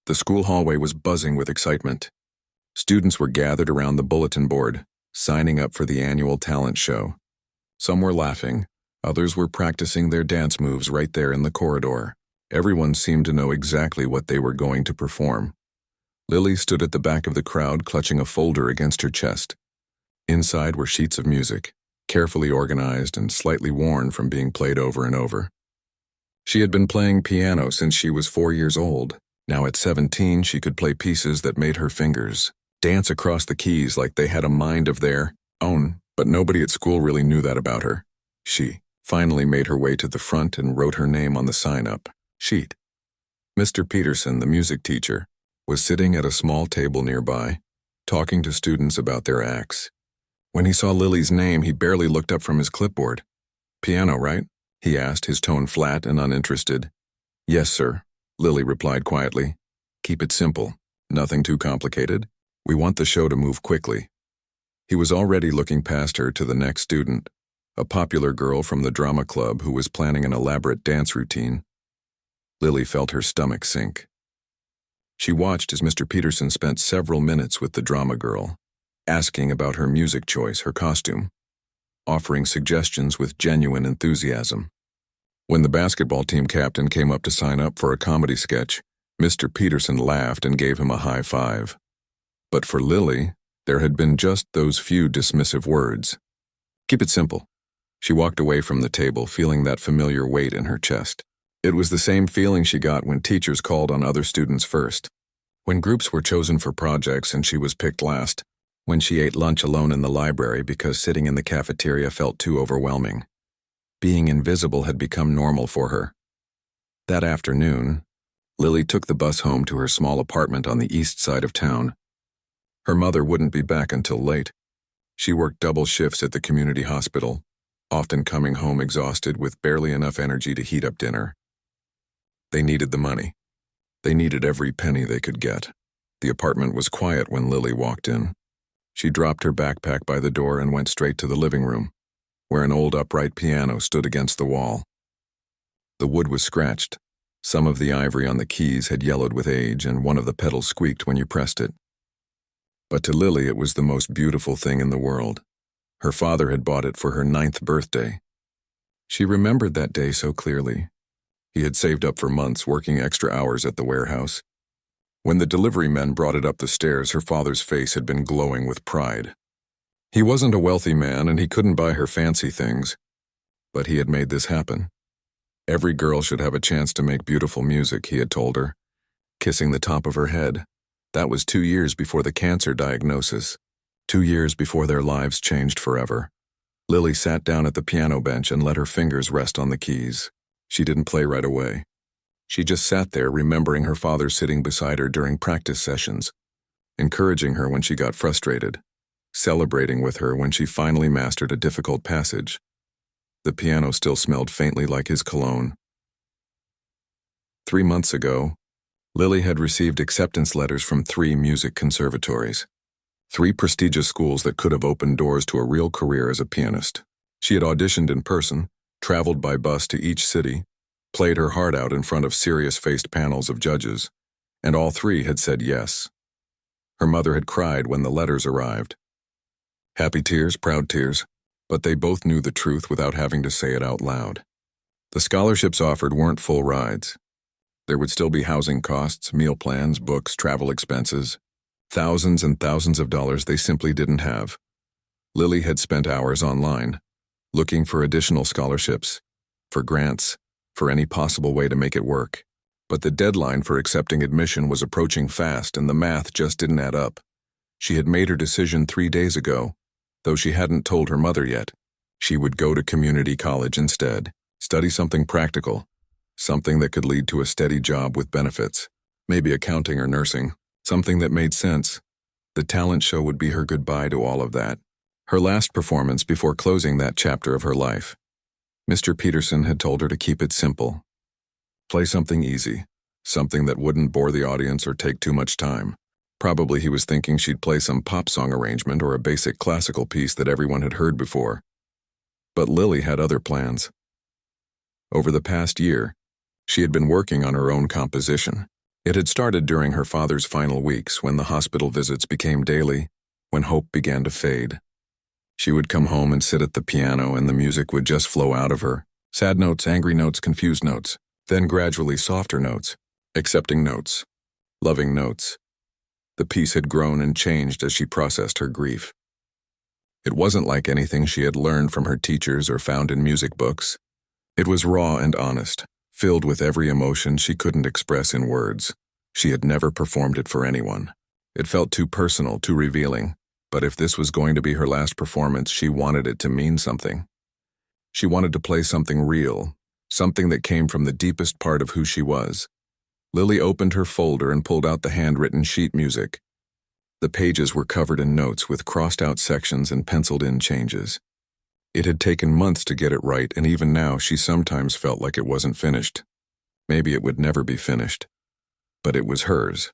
The school hallway was buzzing with excitement. Students were gathered around the bulletin board, signing up for the annual talent show. Some were laughing, others were practicing their dance moves right there in the corridor. Everyone seemed to know exactly what they were going to perform. Lily stood at the back of the crowd, clutching a folder against her chest. Inside were sheets of music, carefully organized and slightly worn from being played over and over. She had been playing piano since she was 4 years old. Now at 17, she could play pieces that made her fingers dance across the keys like they had a mind of their own, but nobody at school really knew that about her. She finally made her way to the front and wrote her name on the sign-up sheet. Mr. Peterson, the music teacher, was sitting at a small table nearby, talking to students about their acts. When he saw Lily's name, he barely looked up from his clipboard. "Piano, right?" he asked, his tone flat and uninterested. "Yes, sir," Lily replied quietly. "Keep it simple. Nothing too complicated. We want the show to move quickly." He was already looking past her to the next student, a popular girl from the drama club who was planning an elaborate dance routine. Lily felt her stomach sink. She watched as Mr. Peterson spent several minutes with the drama girl, asking about her music choice, her costume, offering suggestions with genuine enthusiasm. When the basketball team captain came up to sign up for a comedy sketch, Mr. Peterson laughed and gave him a high five. But for Lily, there had been just those few dismissive words. "Keep it simple." She walked away from the table, feeling that familiar weight in her chest. It was the same feeling she got when teachers called on other students first, when groups were chosen for projects and she was picked last, when she ate lunch alone in the library because sitting in the cafeteria felt too overwhelming. Being invisible had become normal for her. That afternoon, Lily took the bus home to her small apartment on the east side of town. Her mother wouldn't be back until late. She worked double shifts at the community hospital, often coming home exhausted with barely enough energy to heat up dinner. They needed the money. They needed every penny they could get. The apartment was quiet when Lily walked in. She dropped her backpack by the door and went straight to the living room, where an old upright piano stood against the wall. The wood was scratched. Some of the ivory on the keys had yellowed with age, and one of the pedals squeaked when you pressed it. But to Lily, it was the most beautiful thing in the world. Her father had bought it for her 9th birthday. She remembered that day so clearly. He had saved up for months, working extra hours at the warehouse. When the delivery men brought it up the stairs, her father's face had been glowing with pride. He wasn't a wealthy man, and he couldn't buy her fancy things, but he had made this happen. Every girl should have a chance to make beautiful music, he had told her, kissing the top of her head. That was 2 years before the cancer diagnosis, 2 years before their lives changed forever. Lily sat down at the piano bench and let her fingers rest on the keys. She didn't play right away. She just sat there, remembering her father sitting beside her during practice sessions, encouraging her when she got frustrated, celebrating with her when she finally mastered a difficult passage. The piano still smelled faintly like his cologne. 3 months ago, Lily had received acceptance letters from 3 music conservatories, 3 prestigious schools that could have opened doors to a real career as a pianist. She had auditioned in person, traveled by bus to each city, played her heart out in front of serious-faced panels of judges, and all 3 had said yes. Her mother had cried when the letters arrived. Happy tears, proud tears, but they both knew the truth without having to say it out loud. The scholarships offered weren't full rides. There would still be housing costs, meal plans, books, travel expenses, thousands and thousands of dollars they simply didn't have. Lily had spent hours online, looking for additional scholarships, for grants, for any possible way to make it work. But the deadline for accepting admission was approaching fast, and the math just didn't add up. She had made her decision 3 days ago, though she hadn't told her mother yet. She would go to community college instead, study something practical, something that could lead to a steady job with benefits, maybe accounting or nursing, something that made sense. The talent show would be her goodbye to all of that, her last performance before closing that chapter of her life. Mr. Peterson had told her to keep it simple. Play something easy, something that wouldn't bore the audience or take too much time. Probably he was thinking she'd play some pop song arrangement or a basic classical piece that everyone had heard before. But Lily had other plans. Over the past year, she had been working on her own composition. It had started during her father's final weeks when the hospital visits became daily, when hope began to fade. She would come home and sit at the piano and the music would just flow out of her. Sad notes, angry notes, confused notes, then gradually softer notes, accepting notes, loving notes. The piece had grown and changed as she processed her grief. It wasn't like anything she had learned from her teachers or found in music books. It was raw and honest, filled with every emotion she couldn't express in words. She had never performed it for anyone. It felt too personal, too revealing, but if this was going to be her last performance, she wanted it to mean something. She wanted to play something real, something that came from the deepest part of who she was. Lily opened her folder and pulled out the handwritten sheet music. The pages were covered in notes with crossed-out sections and penciled-in changes. It had taken months to get it right, and even now she sometimes felt like it wasn't finished. Maybe it would never be finished. But it was hers.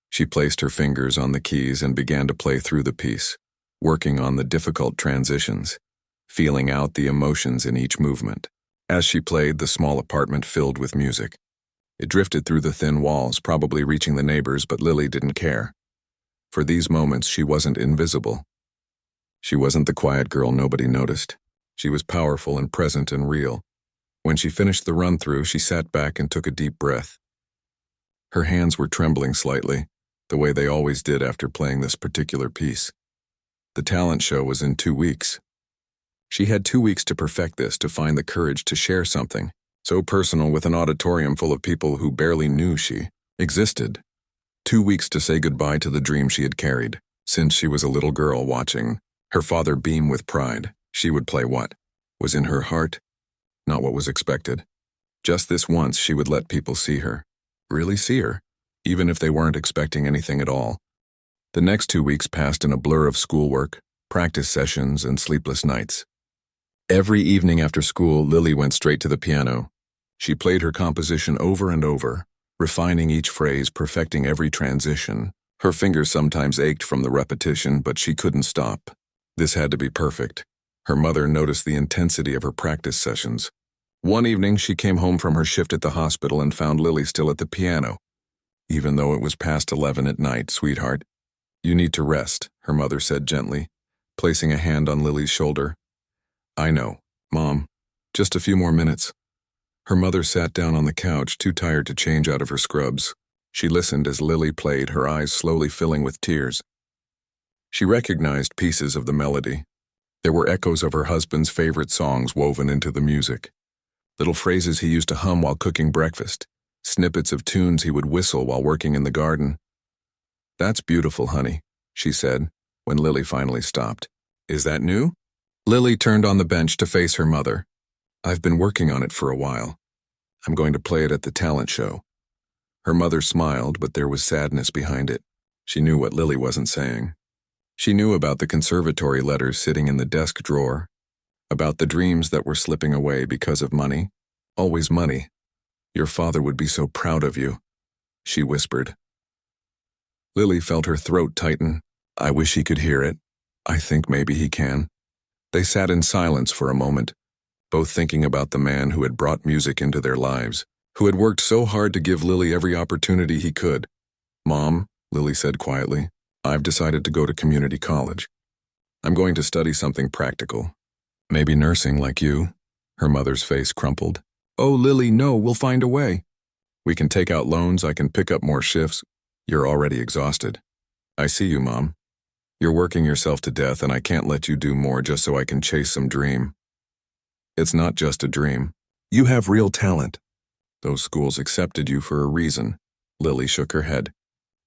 She placed her fingers on the keys and began to play through the piece, working on the difficult transitions, feeling out the emotions in each movement. As she played, the small apartment filled with music. It drifted through the thin walls, probably reaching the neighbors, but Lily didn't care. For these moments, she wasn't invisible. She wasn't the quiet girl nobody noticed. She was powerful and present and real. When she finished the run-through, she sat back and took a deep breath. Her hands were trembling slightly, the way they always did after playing this particular piece. The talent show was in 2 weeks. She had 2 weeks to perfect this, to find the courage to share something so personal with an auditorium full of people who barely knew she existed. 2 weeks to say goodbye to the dream she had carried since she was a little girl, watching her father beam with pride. She would play what was in her heart, not what was expected. Just this once, she would let people see her. Really see her, even if they weren't expecting anything at all. The next 2 weeks passed in a blur of schoolwork, practice sessions, and sleepless nights. Every evening after school, Lily went straight to the piano. She played her composition over and over, refining each phrase, perfecting every transition. Her fingers sometimes ached from the repetition, but she couldn't stop. This had to be perfect. Her mother noticed the intensity of her practice sessions. One evening, she came home from her shift at the hospital and found Lily still at the piano. Even though it was past 11 at night, sweetheart, you need to rest, her mother said gently, placing a hand on Lily's shoulder. I know, Mom. Just a few more minutes. Her mother sat down on the couch, too tired to change out of her scrubs. She listened as Lily played, her eyes slowly filling with tears. She recognized pieces of the melody. There were echoes of her husband's favorite songs woven into the music. Little phrases he used to hum while cooking breakfast. Snippets of tunes he would whistle while working in the garden. That's beautiful, honey, she said, when Lily finally stopped. Is that new? Lily turned on the bench to face her mother. I've been working on it for a while. I'm going to play it at the talent show. Her mother smiled, but there was sadness behind it. She knew what Lily wasn't saying. She knew about the conservatory letters sitting in the desk drawer, about the dreams that were slipping away because of money. Always money. Your father would be so proud of you, she whispered. Lily felt her throat tighten. I wish he could hear it. I think maybe he can. They sat in silence for a moment, both thinking about the man who had brought music into their lives, who had worked so hard to give Lily every opportunity he could. Mom, Lily said quietly, I've decided to go to community college. I'm going to study something practical. Maybe nursing like you. Her mother's face crumpled. Oh, Lily, no, we'll find a way. We can take out loans, I can pick up more shifts. You're already exhausted. I see you, Mom. You're working yourself to death, and I can't let you do more just so I can chase some dream. It's not just a dream. You have real talent. Those schools accepted you for a reason. Lily shook her head.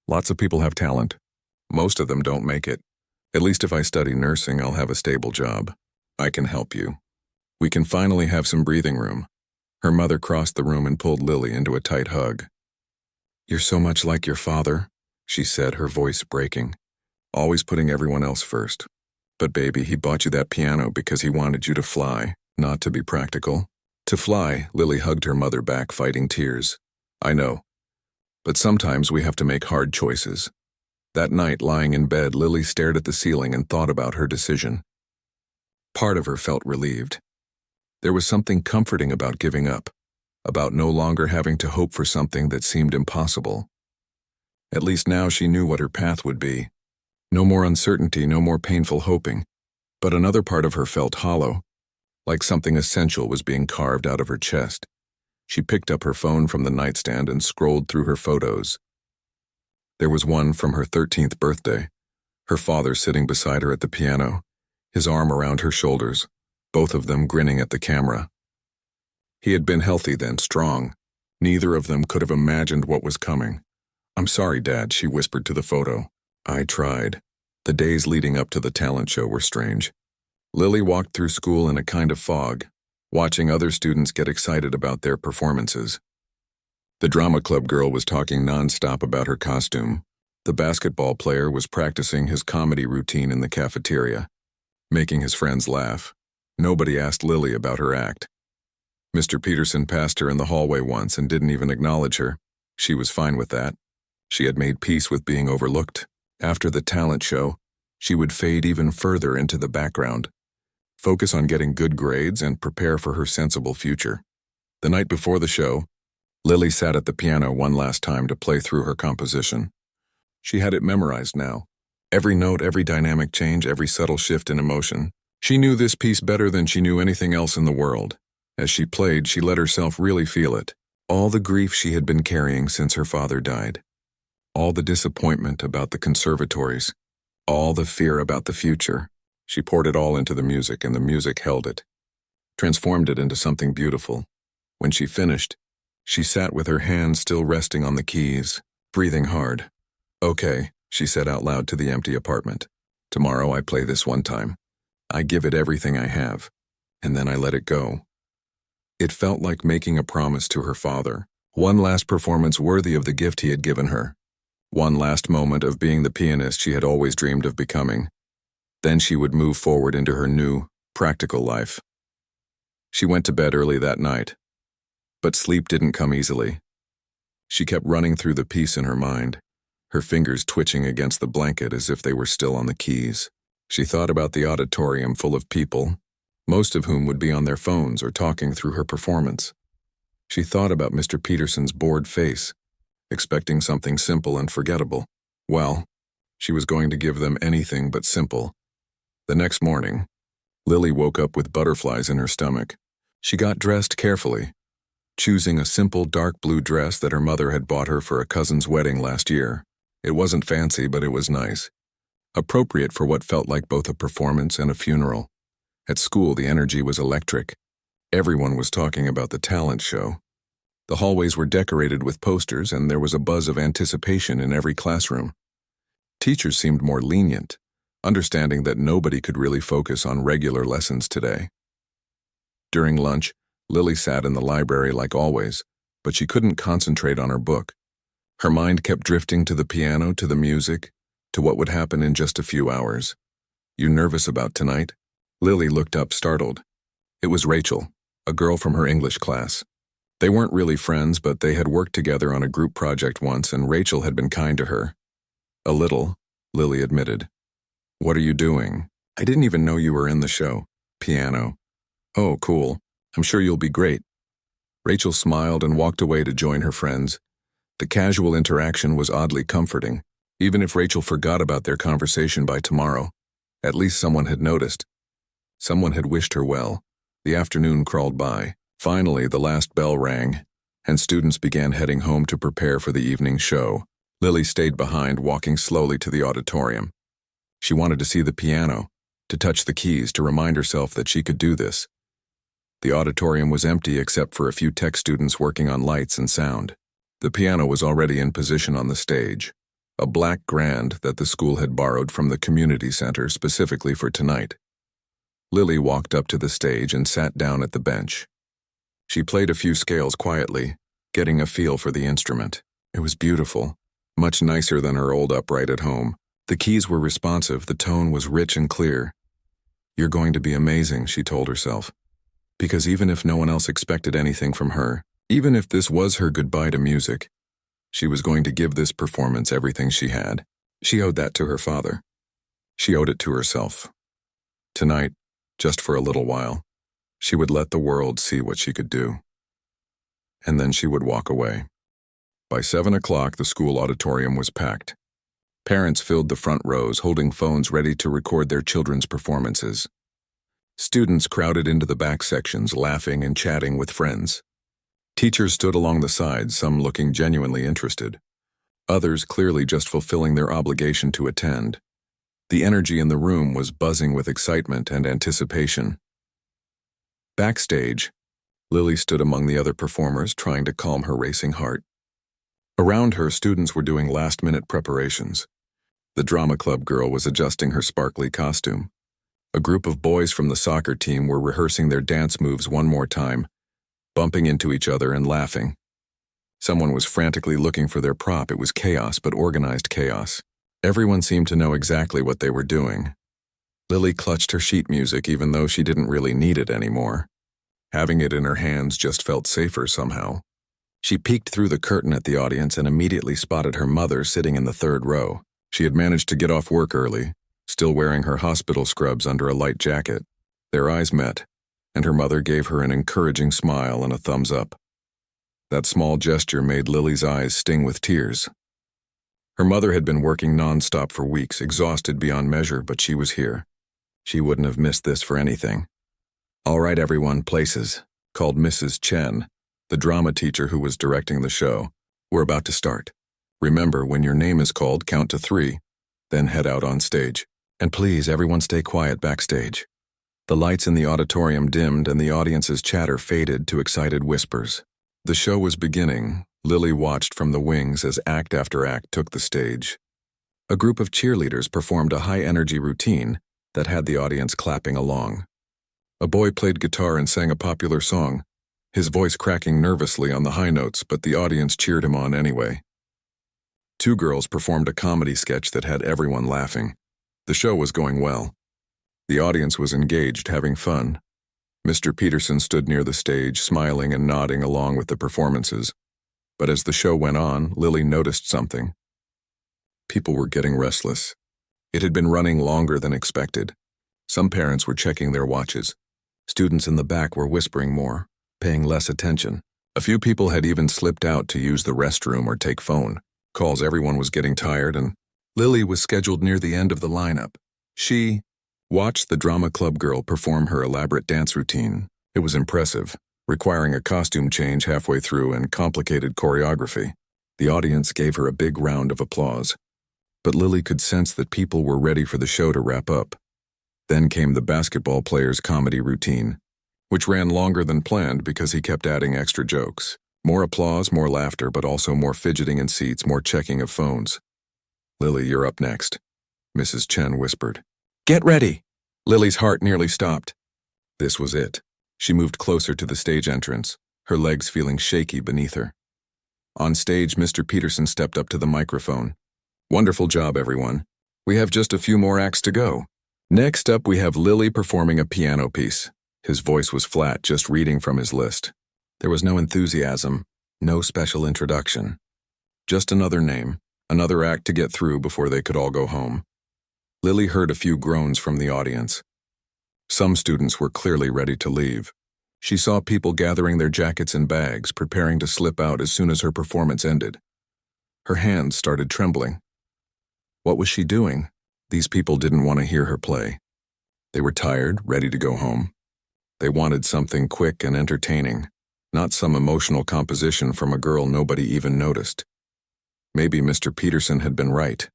Lots of people have talent. Most of them don't make it. At least if I study nursing, I'll have a stable job. I can help you. We can finally have some breathing room. Her mother crossed the room and pulled Lily into a tight hug. You're so much like your father, she said, her voice breaking. Always putting everyone else first. But baby, he bought you that piano because he wanted you to fly, not to be practical. To fly, Lily hugged her mother back, fighting tears. I know. But sometimes we have to make hard choices. That night, lying in bed, Lily stared at the ceiling and thought about her decision. Part of her felt relieved. There was something comforting about giving up. about no longer having to hope for something that seemed impossible. At least now she knew what her path would be. No more uncertainty, no more painful hoping. But another part of her felt hollow, like something essential was being carved out of her chest. She picked up her phone from the nightstand and scrolled through her photos. There was one from her 13th birthday, her father sitting beside her at the piano, his arm around her shoulders, both of them grinning at the camera. He had been healthy then, strong. Neither of them could have imagined what was coming. "I'm sorry, Dad," she whispered to the photo. "I tried." The days leading up to the talent show were strange. Lily walked through school in a kind of fog, watching other students get excited about their performances. The drama club girl was talking nonstop about her costume. The basketball player was practicing his comedy routine in the cafeteria, making his friends laugh. Nobody asked Lily about her act. Mr. Peterson passed her in the hallway once and didn't even acknowledge her. She was fine with that. She had made peace with being overlooked. After the talent show, she would fade even further into the background, focus on getting good grades and prepare for her sensible future. The night before the show, Lily sat at the piano one last time to play through her composition. She had it memorized now. Every note, every dynamic change, every subtle shift in emotion. She knew this piece better than she knew anything else in the world. As she played, she let herself really feel it. All the grief she had been carrying since her father died. All the disappointment about the conservatories. All the fear about the future. She poured it all into the music, and the music held it, transformed it into something beautiful. When she finished, she sat with her hands still resting on the keys, breathing hard. "Okay," she said out loud to the empty apartment. "Tomorrow I play this one time. I give it everything I have, and then I let it go." It felt like making a promise to her father. One last performance worthy of the gift he had given her. One last moment of being the pianist she had always dreamed of becoming. Then she would move forward into her new, practical life. She went to bed early that night, but sleep didn't come easily. She kept running through the piece in her mind, her fingers twitching against the blanket as if they were still on the keys. She thought about the auditorium full of people, most of whom would be on their phones or talking through her performance. She thought about Mr. Peterson's bored face, expecting something simple and forgettable. Well, she was going to give them anything but simple. The next morning, Lily woke up with butterflies in her stomach. She got dressed carefully, choosing a simple dark blue dress that her mother had bought her for a cousin's wedding last year. It wasn't fancy, but it was nice. Appropriate for what felt like both a performance and a funeral. At school, the energy was electric. Everyone was talking about the talent show. The hallways were decorated with posters, and there was a buzz of anticipation in every classroom. Teachers seemed more lenient, understanding that nobody could really focus on regular lessons today. During lunch, Lily sat in the library like always, but she couldn't concentrate on her book. Her mind kept drifting to the piano, to the music, to what would happen in just a few hours. "You nervous about tonight?" Lily looked up, startled. It was Rachel, a girl from her English class. They weren't really friends, but they had worked together on a group project once, and Rachel had been kind to her. "A little," Lily admitted. "What are you doing?" "I didn't even know you were in the show." "Piano." "Oh, cool. I'm sure you'll be great." Rachel smiled and walked away to join her friends. The casual interaction was oddly comforting. Even if Rachel forgot about their conversation by tomorrow, at least someone had noticed. Someone had wished her well. The afternoon crawled by. Finally, the last bell rang, and students began heading home to prepare for the evening show. Lily stayed behind, walking slowly to the auditorium. She wanted to see the piano, to touch the keys, to remind herself that she could do this. The auditorium was empty except for a few tech students working on lights and sound. The piano was already in position on the stage, a black grand that the school had borrowed from the community center specifically for tonight. Lily walked up to the stage and sat down at the bench. She played a few scales quietly, getting a feel for the instrument. It was beautiful, much nicer than her old upright at home. The keys were responsive, the tone was rich and clear. "You're going to be amazing," she told herself. Because even if no one else expected anything from her, even if this was her goodbye to music, she was going to give this performance everything she had. She owed that to her father. She owed it to herself. Tonight, just for a little while, she would let the world see what she could do. and then she would walk away. By 7 o'clock, the school auditorium was packed. Parents filled the front rows, holding phones ready to record their children's performances. Students crowded into the back sections, laughing and chatting with friends. Teachers stood along the sides, some looking genuinely interested. Others clearly just fulfilling their obligation to attend. The energy in the room was buzzing with excitement and anticipation. Backstage, Lily stood among the other performers, trying to calm her racing heart. Around her, students were doing last-minute preparations. The drama club girl was adjusting her sparkly costume. A group of boys from the soccer team were rehearsing their dance moves one more time, bumping into each other and laughing. Someone was frantically looking for their prop. It was chaos, but organized chaos. Everyone seemed to know exactly what they were doing. Lily clutched her sheet music even though she didn't really need it anymore. Having it in her hands just felt safer somehow. She peeked through the curtain at the audience and immediately spotted her mother sitting in the third row. She had managed to get off work early, still wearing her hospital scrubs under a light jacket. Their eyes met, and her mother gave her an encouraging smile and a thumbs up. That small gesture made Lily's eyes sting with tears. Her mother had been working non-stop for weeks, exhausted beyond measure, but she was here. She wouldn't have missed this for anything. "All right, everyone, places," called Mrs. Chen, the drama teacher who was directing the show. "We're about to start. Remember, when your name is called, count to 3, then head out on stage. And please, everyone stay quiet backstage." The lights in the auditorium dimmed and the audience's chatter faded to excited whispers. The show was beginning. Lily watched from the wings as act after act took the stage. A group of cheerleaders performed a high-energy routine that had the audience clapping along. A boy played guitar and sang a popular song, his voice cracking nervously on the high notes, but the audience cheered him on anyway. 2 girls performed a comedy sketch that had everyone laughing. The show was going well. The audience was engaged, having fun. Mr. Peterson stood near the stage, smiling and nodding along with the performances. But as the show went on, Lily noticed something. People were getting restless. It had been running longer than expected. Some parents were checking their watches. Students in the back were whispering more, paying less attention. A few people had even slipped out to use the restroom or take phone calls. Everyone was getting tired, and Lily was scheduled near the end of the lineup. She watched the drama club girl perform her elaborate dance routine. It was impressive, requiring a costume change halfway through and complicated choreography. The audience gave her a big round of applause. But Lily could sense that people were ready for the show to wrap up. Then came the basketball player's comedy routine, which ran longer than planned because he kept adding extra jokes. More applause, more laughter, but also more fidgeting in seats, more checking of phones. "Lily, you're up next," Mrs. Chen whispered. "Get ready!" Lily's heart nearly stopped. This was it. She moved closer to the stage entrance, her legs feeling shaky beneath her. On stage, Mr. Peterson stepped up to the microphone. "Wonderful job, everyone. We have just a few more acts to go. Next up, we have Lily performing a piano piece." His voice was flat, just reading from his list. There was no enthusiasm, no special introduction. Just another name, another act to get through before they could all go home. Lily heard a few groans from the audience. Some students were clearly ready to leave. She saw people gathering their jackets and bags, preparing to slip out as soon as her performance ended. Her hands started trembling. What was she doing? These people didn't want to hear her play. They were tired, ready to go home. They wanted something quick and entertaining, not some emotional composition from a girl nobody even noticed. Maybe Mr. Peterson had been right.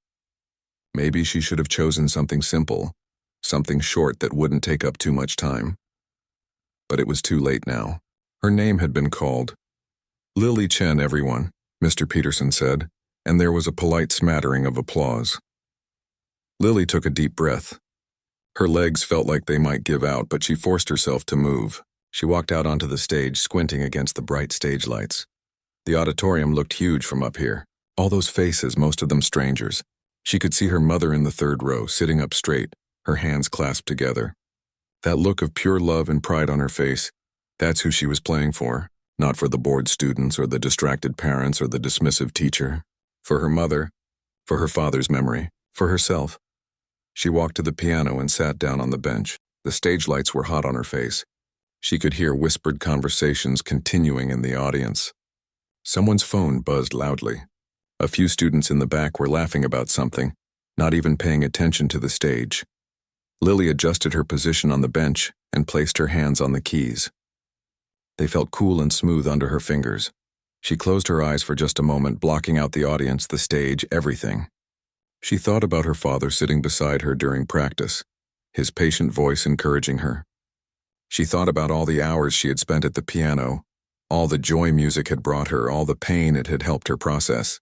Maybe she should have chosen something simple, something short that wouldn't take up too much time. But it was too late now. Her name had been called. "Lily Chen, everyone," Mr. Peterson said, and there was a polite smattering of applause. Lily took a deep breath. Her legs felt like they might give out, but she forced herself to move. She walked out onto the stage, squinting against the bright stage lights. The auditorium looked huge from up here. All those faces, most of them strangers. She could see her mother in the third row, sitting up straight, her hands clasped together. That look of pure love and pride on her face, that's who she was playing for. Not for the bored students or the distracted parents or the dismissive teacher. For her mother, for her father's memory, for herself. She walked to the piano and sat down on the bench. The stage lights were hot on her face. She could hear whispered conversations continuing in the audience. Someone's phone buzzed loudly. A few students in the back were laughing about something, not even paying attention to the stage. Lily adjusted her position on the bench and placed her hands on the keys. They felt cool and smooth under her fingers. She closed her eyes for just a moment, blocking out the audience, the stage, everything. She thought about her father sitting beside her during practice, his patient voice encouraging her. She thought about all the hours she had spent at the piano, all the joy music had brought her, all the pain it had helped her process.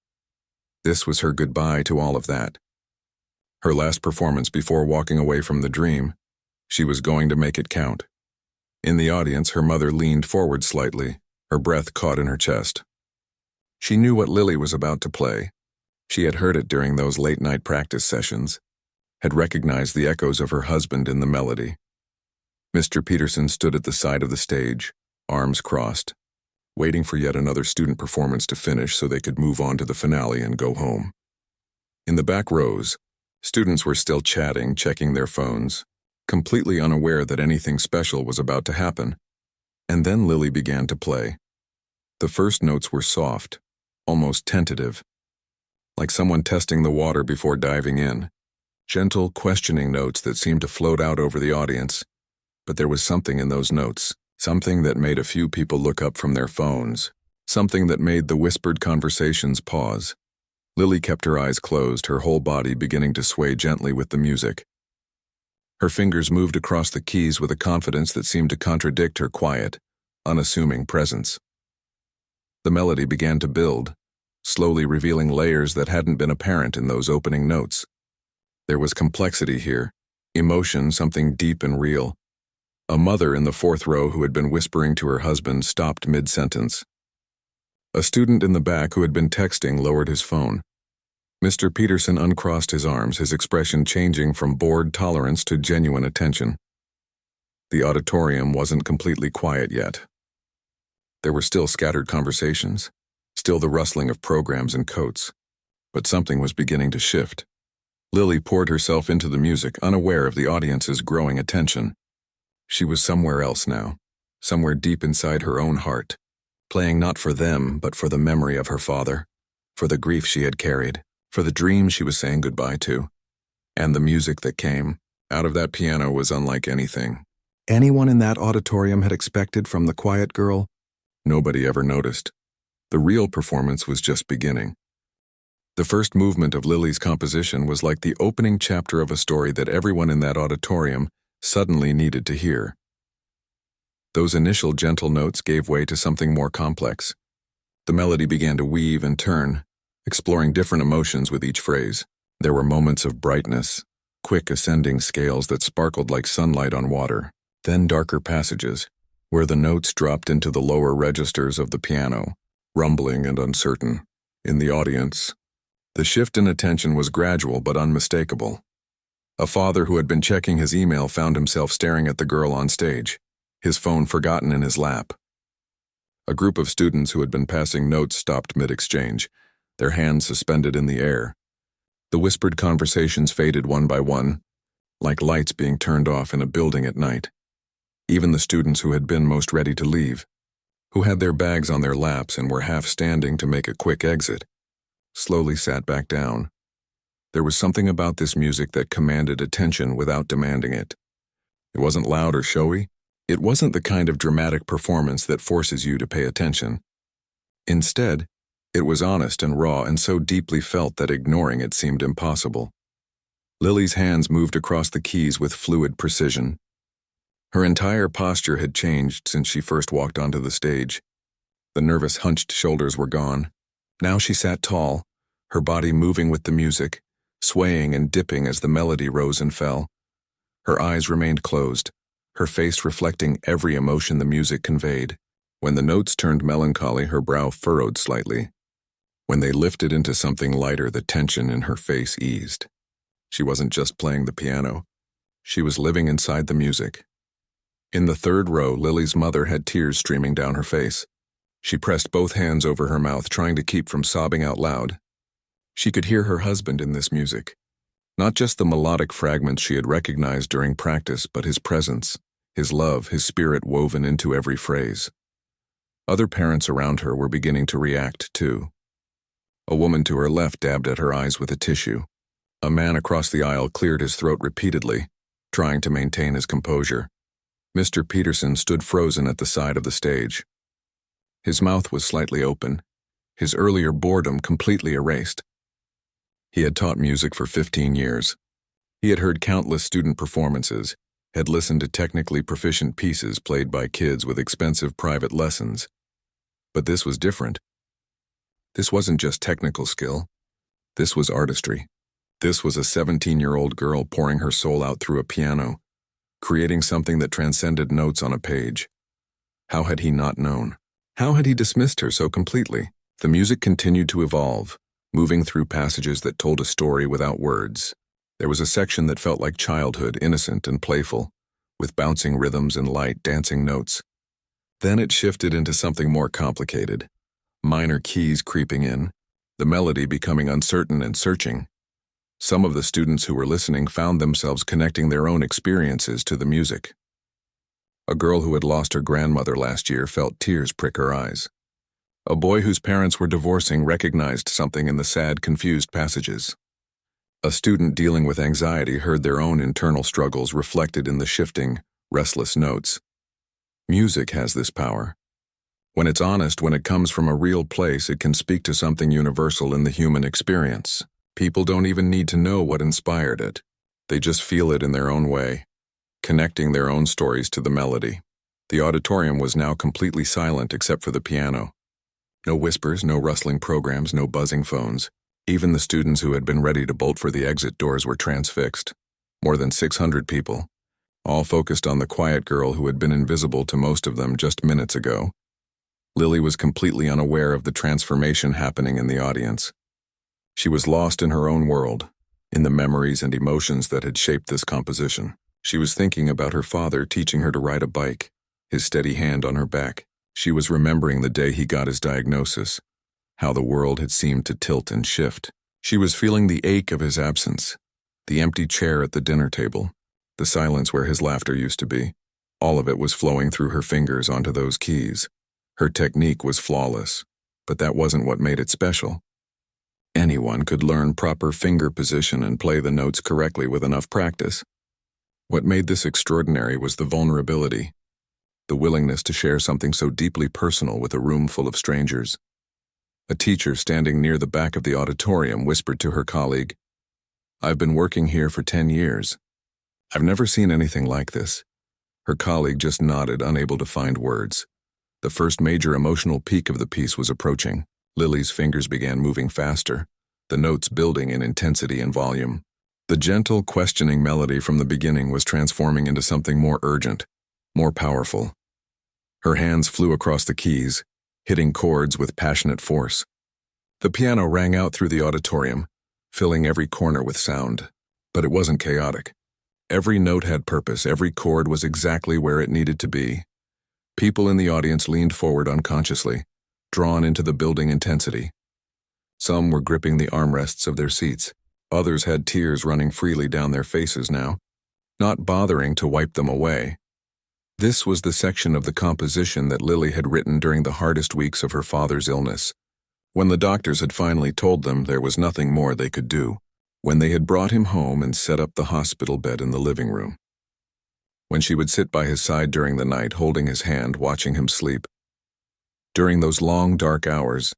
This was her goodbye to all of that. Her last performance before walking away from the dream. She was going to make it count. In the audience, her mother leaned forward slightly, her breath caught in her chest. She knew what Lily was about to play. She had heard it during those late-night practice sessions, had recognized the echoes of her husband in the melody. Mr. Peterson stood at the side of the stage, arms crossed, waiting for yet another student performance to finish so they could move on to the finale and go home. In the back rows, students were still chatting, checking their phones, completely unaware that anything special was about to happen. And then Lily began to play. The first notes were soft, almost tentative, like someone testing the water before diving in. Gentle, questioning notes that seemed to float out over the audience. But there was something in those notes, something that made a few people look up from their phones, something that made the whispered conversations pause. Lily kept her eyes closed, her whole body beginning to sway gently with the music. Her fingers moved across the keys with a confidence that seemed to contradict her quiet, unassuming presence. The melody began to build, slowly revealing layers that hadn't been apparent in those opening notes. There was complexity here, emotion, something deep and real. A mother in the fourth row who had been whispering to her husband stopped mid-sentence. A student in the back who had been texting lowered his phone. Mr. Peterson uncrossed his arms, his expression changing from bored tolerance to genuine attention. The auditorium wasn't completely quiet yet. There were still scattered conversations, still the rustling of programs and coats, but something was beginning to shift. Lily poured herself into the music, unaware of the audience's growing attention. She was somewhere else now, somewhere deep inside her own heart, playing not for them, but for the memory of her father, for the grief she had carried, for the dream she was saying goodbye to. And the music that came out of that piano was unlike anything anyone in that auditorium had expected from the quiet girl. Nobody ever noticed. The real performance was just beginning. The first movement of Lily's composition was like the opening chapter of a story that everyone in that auditorium suddenly needed to hear. Those initial gentle notes gave way to something more complex. The melody began to weave and turn, exploring different emotions with each phrase. There were moments of brightness, quick ascending scales that sparkled like sunlight on water, then darker passages, where the notes dropped into the lower registers of the piano, rumbling and uncertain. In the audience, the shift in attention was gradual but unmistakable. A father who had been checking his email found himself staring at the girl on stage, his phone forgotten in his lap. A group of students who had been passing notes stopped mid-exchange, their hands suspended in the air. The whispered conversations faded one by one, like lights being turned off in a building at night. Even the students who had been most ready to leave, who had their bags on their laps and were half standing to make a quick exit, slowly sat back down. There was something about this music that commanded attention without demanding it. It wasn't loud or showy. It wasn't the kind of dramatic performance that forces you to pay attention. Instead, it was honest and raw and so deeply felt that ignoring it seemed impossible. Lily's hands moved across the keys with fluid precision. Her entire posture had changed since she first walked onto the stage. The nervous, hunched shoulders were gone. Now she sat tall, her body moving with the music, swaying and dipping as the melody rose and fell. Her eyes remained closed, her face reflecting every emotion the music conveyed. When the notes turned melancholy, her brow furrowed slightly. When they lifted into something lighter, the tension in her face eased. She wasn't just playing the piano. She was living inside the music. In the third row, Lily's mother had tears streaming down her face. She pressed both hands over her mouth, trying to keep from sobbing out loud. She could hear her husband in this music. Not just the melodic fragments she had recognized during practice, but his presence, his love, his spirit woven into every phrase. Other parents around her were beginning to react, too. A woman to her left dabbed at her eyes with a tissue. A man across the aisle cleared his throat repeatedly, trying to maintain his composure. Mr. Peterson stood frozen at the side of the stage. His mouth was slightly open, his earlier boredom completely erased. He had taught music for 15 years. He had heard countless student performances, had listened to technically proficient pieces played by kids with expensive private lessons. But this was different. This wasn't just technical skill. This was artistry. This was a 17-year-old girl pouring her soul out through a piano, creating something that transcended notes on a page. How had he not known? How had he dismissed her so completely? The music continued to evolve, moving through passages that told a story without words. There was a section that felt like childhood, innocent and playful, with bouncing rhythms and light, dancing notes. Then it shifted into something more complicated. Minor keys creeping in, the melody becoming uncertain and searching. Some of the students who were listening found themselves connecting their own experiences to the music. A girl who had lost her grandmother last year felt tears prick her eyes. A boy whose parents were divorcing recognized something in the sad, confused passages. A student dealing with anxiety heard their own internal struggles reflected in the shifting, restless notes. Music has this power. When it's honest, when it comes from a real place, it can speak to something universal in the human experience. People don't even need to know what inspired it. They just feel it in their own way, connecting their own stories to the melody. The auditorium was now completely silent except for the piano. No whispers, no rustling programs, no buzzing phones. Even the students who had been ready to bolt for the exit doors were transfixed. More than 600 people, all focused on the quiet girl who had been invisible to most of them just minutes ago. Lily was completely unaware of the transformation happening in the audience. She was lost in her own world, in the memories and emotions that had shaped this composition. She was thinking about her father teaching her to ride a bike, his steady hand on her back. She was remembering the day he got his diagnosis, how the world had seemed to tilt and shift. She was feeling the ache of his absence, the empty chair at the dinner table, the silence where his laughter used to be. All of it was flowing through her fingers onto those keys. Her technique was flawless, but that wasn't what made it special. Anyone could learn proper finger position and play the notes correctly with enough practice. What made this extraordinary was the vulnerability, the willingness to share something so deeply personal with a room full of strangers. A teacher standing near the back of the auditorium whispered to her colleague, "I've been working here for 10 years. I've never seen anything like this." Her colleague just nodded, unable to find words. The first major emotional peak of the piece was approaching. Lily's fingers began moving faster, the notes building in intensity and volume. The gentle, questioning melody from the beginning was transforming into something more urgent, more powerful. Her hands flew across the keys, hitting chords with passionate force. The piano rang out through the auditorium, filling every corner with sound. But it wasn't chaotic. Every note had purpose, every chord was exactly where it needed to be. People in the audience leaned forward unconsciously, drawn into the building intensity. Some were gripping the armrests of their seats. Others had tears running freely down their faces now, not bothering to wipe them away. This was the section of the composition that Lily had written during the hardest weeks of her father's illness, when the doctors had finally told them there was nothing more they could do, when they had brought him home and set up the hospital bed in the living room. When she would sit by his side during the night, holding his hand, watching him sleep. During those long, dark hours,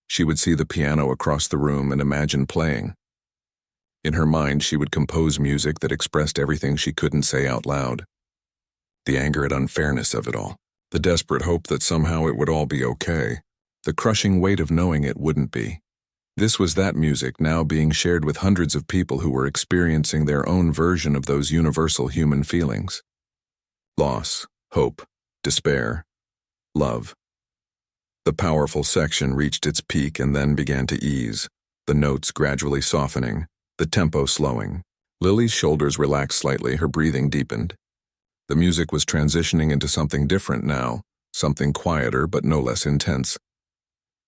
she would see the piano across the room and imagine playing. In her mind, she would compose music that expressed everything she couldn't say out loud. The anger at unfairness of it all, the desperate hope that somehow it would all be okay, the crushing weight of knowing it wouldn't be. This was that music now being shared with hundreds of people who were experiencing their own version of those universal human feelings. Loss, hope, despair, love. The powerful section reached its peak and then began to ease, the notes gradually softening, the tempo slowing. Lily's shoulders relaxed slightly, her breathing deepened. The music was transitioning into something different now, something quieter but no less intense.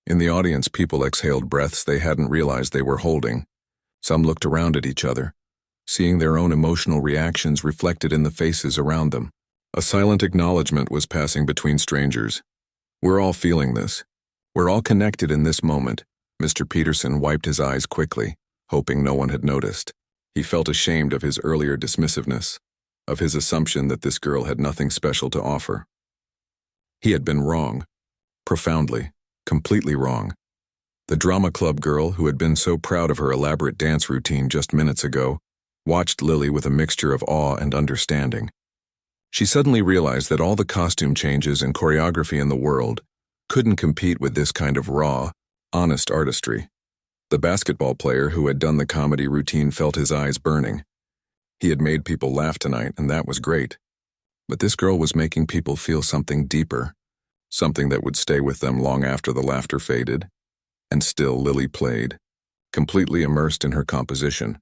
In the audience, people exhaled breaths they hadn't realized they were holding. Some looked around at each other, seeing their own emotional reactions reflected in the faces around them. A silent acknowledgement was passing between strangers. We're all feeling this. We're all connected in this moment. Mr. Peterson wiped his eyes quickly, hoping no one had noticed. He felt ashamed of his earlier dismissiveness, of his assumption that this girl had nothing special to offer. He had been wrong. Profoundly, completely wrong. The drama club girl, who had been so proud of her elaborate dance routine just minutes ago, watched Lily with a mixture of awe and understanding. She suddenly realized that all the costume changes and choreography in the world couldn't compete with this kind of raw, honest artistry. The basketball player who had done the comedy routine felt his eyes burning. He had made people laugh tonight, and that was great. But this girl was making people feel something deeper, something that would stay with them long after the laughter faded. And still Lily played, completely immersed in her composition,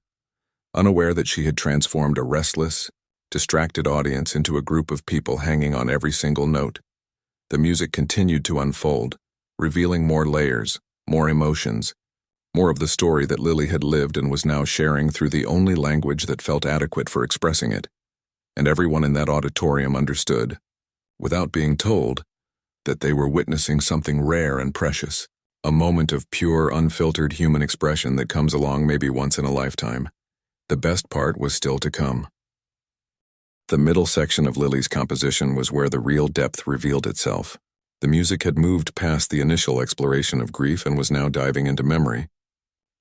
unaware that she had transformed a restless, distracted audience into a group of people hanging on every single note. The music continued to unfold, revealing more layers, more emotions, more of the story that Lily had lived and was now sharing through the only language that felt adequate for expressing it. And everyone in that auditorium understood, without being told, that they were witnessing something rare and precious, a moment of pure, unfiltered human expression that comes along maybe once in a lifetime. The best part was still to come. The middle section of Lily's composition was where the real depth revealed itself. The music had moved past the initial exploration of grief and was now diving into memory,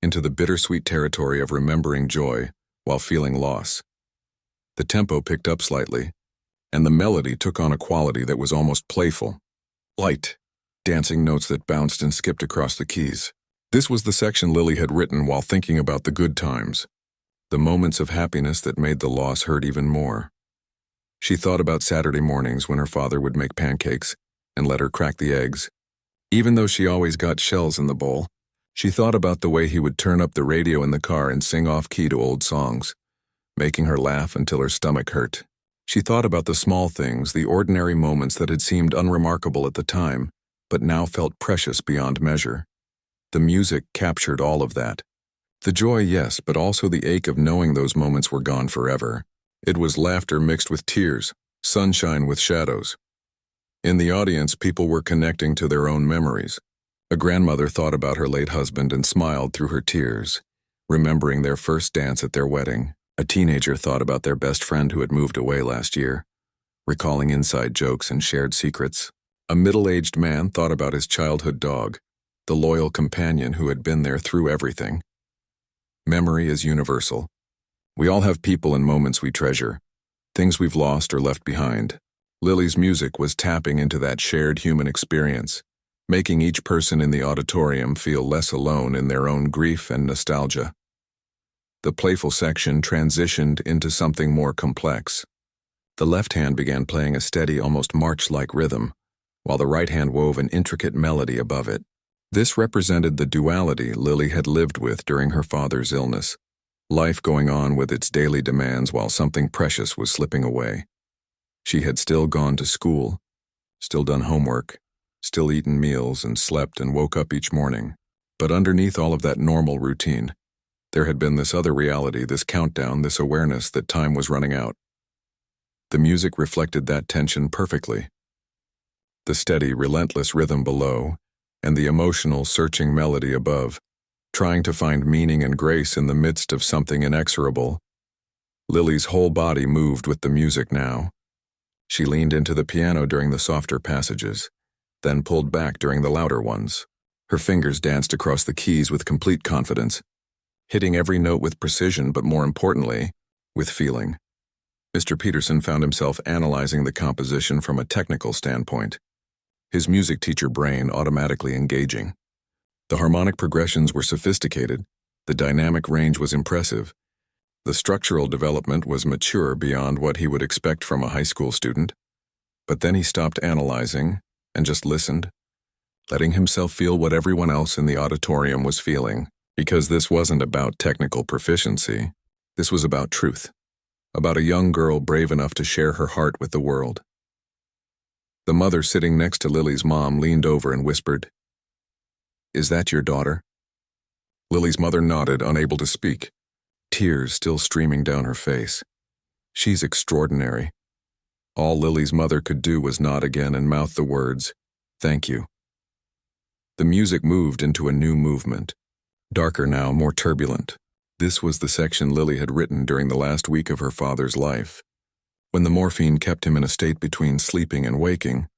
into the bittersweet territory of remembering joy while feeling loss. The tempo picked up slightly, and the melody took on a quality that was almost playful. Light, dancing notes that bounced and skipped across the keys. This was the section Lily had written while thinking about the good times, the moments of happiness that made the loss hurt even more. She thought about Saturday mornings when her father would make pancakes and let her crack the eggs. Even though she always got shells in the bowl, she thought about the way he would turn up the radio in the car and sing off-key to old songs, making her laugh until her stomach hurt. She thought about the small things, the ordinary moments that had seemed unremarkable at the time, but now felt precious beyond measure. The music captured all of that. The joy, yes, but also the ache of knowing those moments were gone forever. It was laughter mixed with tears, sunshine with shadows. In the audience, people were connecting to their own memories. A grandmother thought about her late husband and smiled through her tears, remembering their first dance at their wedding. A teenager thought about their best friend who had moved away last year, recalling inside jokes and shared secrets. A middle-aged man thought about his childhood dog, the loyal companion who had been there through everything. Memory is universal. We all have people and moments we treasure, things we've lost or left behind. Lily's music was tapping into that shared human experience, making each person in the auditorium feel less alone in their own grief and nostalgia. The playful section transitioned into something more complex. The left hand began playing a steady, almost march-like rhythm, while the right hand wove an intricate melody above it. This represented the duality Lily had lived with during her father's illness, life going on with its daily demands while something precious was slipping away. She had still gone to school, still done homework, still eaten meals and slept and woke up each morning. But underneath all of that normal routine, there had been this other reality, this countdown, this awareness that time was running out. The music reflected that tension perfectly. The steady, relentless rhythm below, and the emotional, searching melody above, trying to find meaning and grace in the midst of something inexorable. Lily's whole body moved with the music now. She leaned into the piano during the softer passages, then pulled back during the louder ones. Her fingers danced across the keys with complete confidence, hitting every note with precision, but more importantly, with feeling. Mr. Peterson found himself analyzing the composition from a technical standpoint, his music teacher brain automatically engaging. The harmonic progressions were sophisticated, the dynamic range was impressive, the structural development was mature beyond what he would expect from a high school student. But then he stopped analyzing and just listened, letting himself feel what everyone else in the auditorium was feeling, because this wasn't about technical proficiency. This was about truth, about a young girl brave enough to share her heart with the world. The mother sitting next to Lily's mom leaned over and whispered, "Is that your daughter?" Lily's mother nodded, unable to speak, tears still streaming down her face. "She's extraordinary. All Lily's mother could do was nod again and mouth the words, "Thank you." The music moved into a new movement, darker now, more turbulent. This was the section Lily had written during the last week of her father's life, when the morphine kept him in a state between sleeping and waking,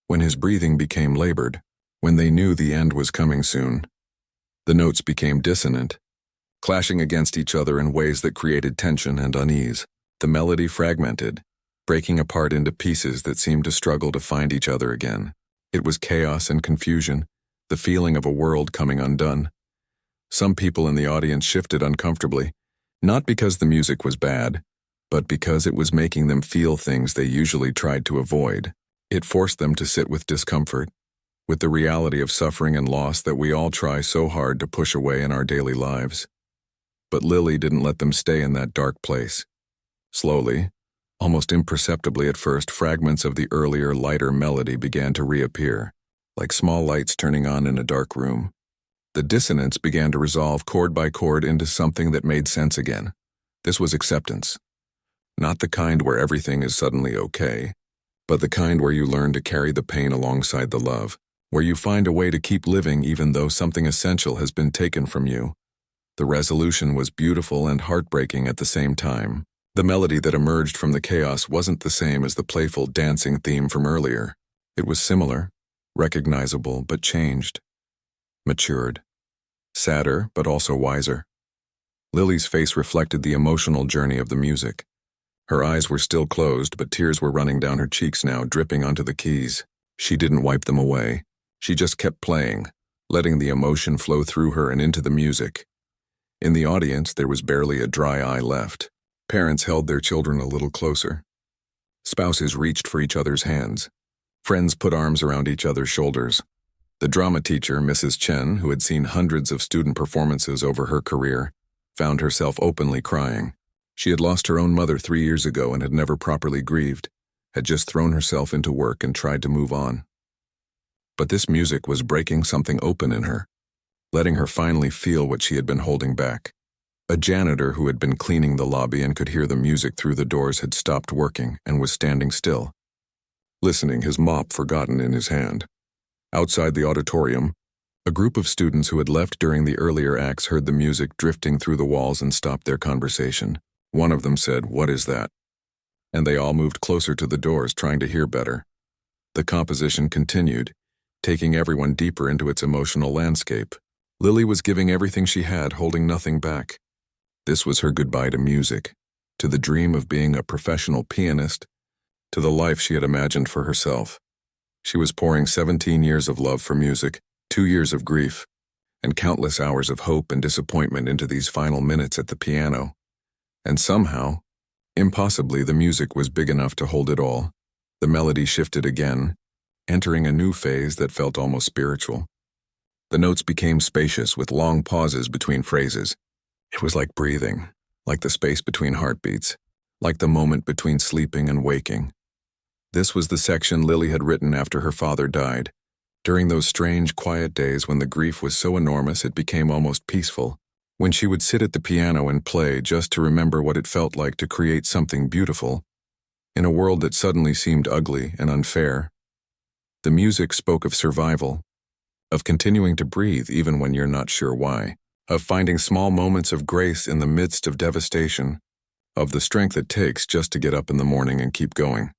when his breathing became labored, when they knew the end was coming soon. The notes became dissonant, clashing against each other in ways that created tension and unease. The melody fragmented, breaking apart into pieces that seemed to struggle to find each other again. It was chaos and confusion, the feeling of a world coming undone. Some people in the audience shifted uncomfortably, not because the music was bad, but because it was making them feel things they usually tried to avoid. It forced them to sit with discomfort, with the reality of suffering and loss that we all try so hard to push away in our daily lives. But Lily didn't let them stay in that dark place. Slowly, almost imperceptibly at first, fragments of the earlier, lighter melody began to reappear, like small lights turning on in a dark room. The dissonance began to resolve chord by chord into something that made sense again. This was acceptance. Not the kind where everything is suddenly okay, but the kind where you learn to carry the pain alongside the love, where you find a way to keep living even though something essential has been taken from you. The resolution was beautiful and heartbreaking at the same time. The melody that emerged from the chaos wasn't the same as the playful dancing theme from earlier. It was similar, recognizable, but changed. Matured. Sadder, but also wiser. Lily's face reflected the emotional journey of the music. Her eyes were still closed, but tears were running down her cheeks now, dripping onto the keys. She didn't wipe them away. She just kept playing, letting the emotion flow through her and into the music. In the audience, there was barely a dry eye left. Parents held their children a little closer. Spouses reached for each other's hands. Friends put arms around each other's shoulders. The drama teacher, Mrs. Chen, who had seen hundreds of student performances over her career, found herself openly crying. She had lost her own mother 3 years ago and had never properly grieved, had just thrown herself into work and tried to move on. But this music was breaking something open in her, letting her finally feel what she had been holding back. A janitor who had been cleaning the lobby and could hear the music through the doors had stopped working and was standing still, listening, his mop forgotten in his hand. Outside the auditorium, a group of students who had left during the earlier acts heard the music drifting through the walls and stopped their conversation. One of them said, "What is that?" And they all moved closer to the doors, trying to hear better. The composition continued, taking everyone deeper into its emotional landscape. Lily was giving everything she had, holding nothing back. This was her goodbye to music, to the dream of being a professional pianist, to the life she had imagined for herself. She was pouring 17 years of love for music, 2 years of grief, and countless hours of hope and disappointment into these final minutes at the piano. And somehow, impossibly, the music was big enough to hold it all. The melody shifted again, entering a new phase that felt almost spiritual. The notes became spacious with long pauses between phrases. It was like breathing, like the space between heartbeats, like the moment between sleeping and waking. This was the section Lily had written after her father died, during those strange, quiet days when the grief was so enormous it became almost peaceful, when she would sit at the piano and play just to remember what it felt like to create something beautiful, in a world that suddenly seemed ugly and unfair. The music spoke of survival, of continuing to breathe even when you're not sure why, of finding small moments of grace in the midst of devastation, of the strength it takes just to get up in the morning and keep going.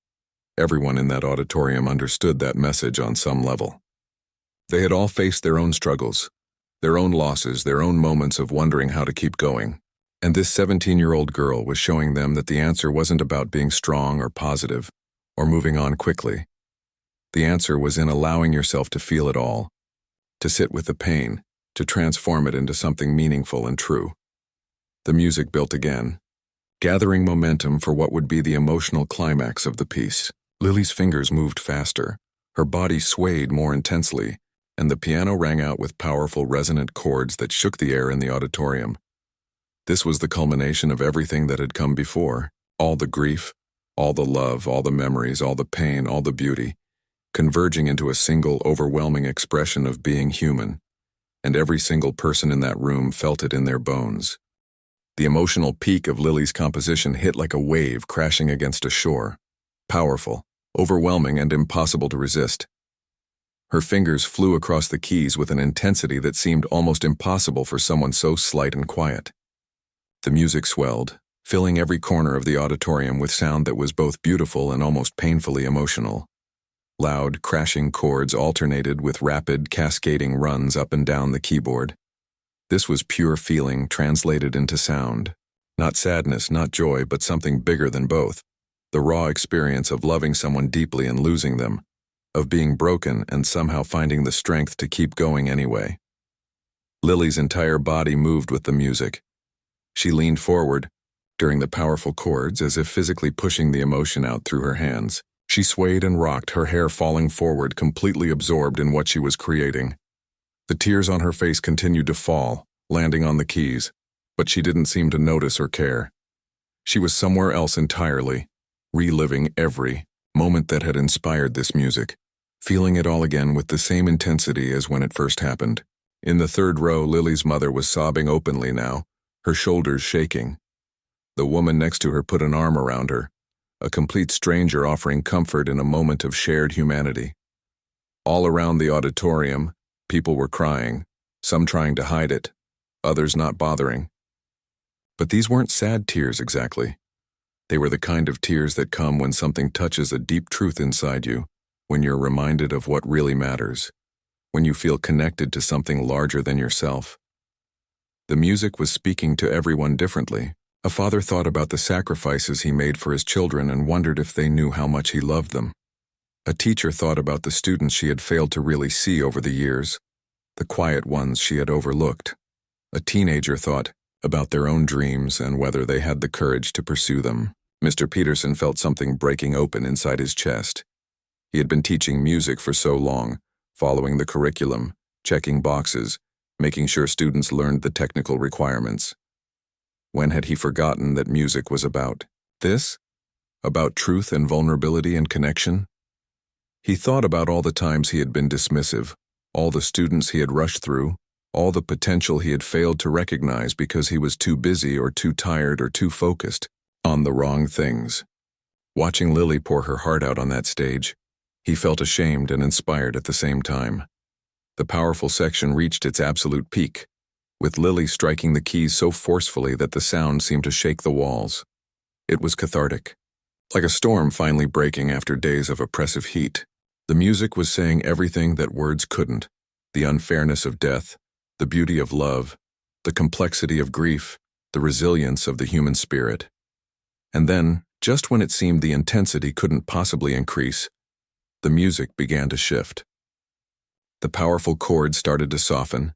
Everyone in that auditorium understood that message on some level. They had all faced their own struggles, their own losses, their own moments of wondering how to keep going. And this 17-year-old girl was showing them that the answer wasn't about being strong or positive, or moving on quickly. The answer was in allowing yourself to feel it all, to sit with the pain, to transform it into something meaningful and true. The music built again, gathering momentum for what would be the emotional climax of the piece. Lily's fingers moved faster, her body swayed more intensely, and the piano rang out with powerful resonant chords that shook the air in the auditorium. This was the culmination of everything that had come before, all the grief, all the love, all the memories, all the pain, all the beauty, converging into a single overwhelming expression of being human, and every single person in that room felt it in their bones. The emotional peak of Lily's composition hit like a wave crashing against a shore, powerful, overwhelming, and impossible to resist. Her fingers flew across the keys with an intensity that seemed almost impossible for someone so slight and quiet. The music swelled, filling every corner of the auditorium with sound that was both beautiful and almost painfully emotional. Loud, crashing chords alternated with rapid, cascading runs up and down the keyboard. This was pure feeling translated into sound. Not sadness, not joy, but something bigger than both. The raw experience of loving someone deeply and losing them, of being broken and somehow finding the strength to keep going anyway. Lily's entire body moved with the music. She leaned forward, during the powerful chords, as if physically pushing the emotion out through her hands. She swayed and rocked, her hair falling forward, completely absorbed in what she was creating. The tears on her face continued to fall, landing on the keys, but she didn't seem to notice or care. She was somewhere else entirely, reliving every moment that had inspired this music, feeling it all again with the same intensity as when it first happened. In the third row, Lily's mother was sobbing openly now, her shoulders shaking. The woman next to her put an arm around her, a complete stranger offering comfort in a moment of shared humanity. All around the auditorium, people were crying, some trying to hide it, others not bothering. But these weren't sad tears exactly. They were the kind of tears that come when something touches a deep truth inside you, when you're reminded of what really matters, when you feel connected to something larger than yourself. The music was speaking to everyone differently. A father thought about the sacrifices he made for his children and wondered if they knew how much he loved them. A teacher thought about the students she had failed to really see over the years, the quiet ones she had overlooked. A teenager thought about their own dreams and whether they had the courage to pursue them. Mr. Peterson felt something breaking open inside his chest. He had been teaching music for so long, following the curriculum, checking boxes, making sure students learned the technical requirements. When had he forgotten that music was about this? About truth and vulnerability and connection? He thought about all the times he had been dismissive, all the students he had rushed through, all the potential he had failed to recognize because he was too busy or too tired or too focused on the wrong things. Watching Lily pour her heart out on that stage, he felt ashamed and inspired at the same time. The powerful section reached its absolute peak, with Lily striking the keys so forcefully that the sound seemed to shake the walls. It was cathartic, like a storm finally breaking after days of oppressive heat. The music was saying everything that words couldn't: the unfairness of death, the beauty of love, the complexity of grief, the resilience of the human spirit. And then, just when it seemed the intensity couldn't possibly increase, the music began to shift. The powerful chords started to soften,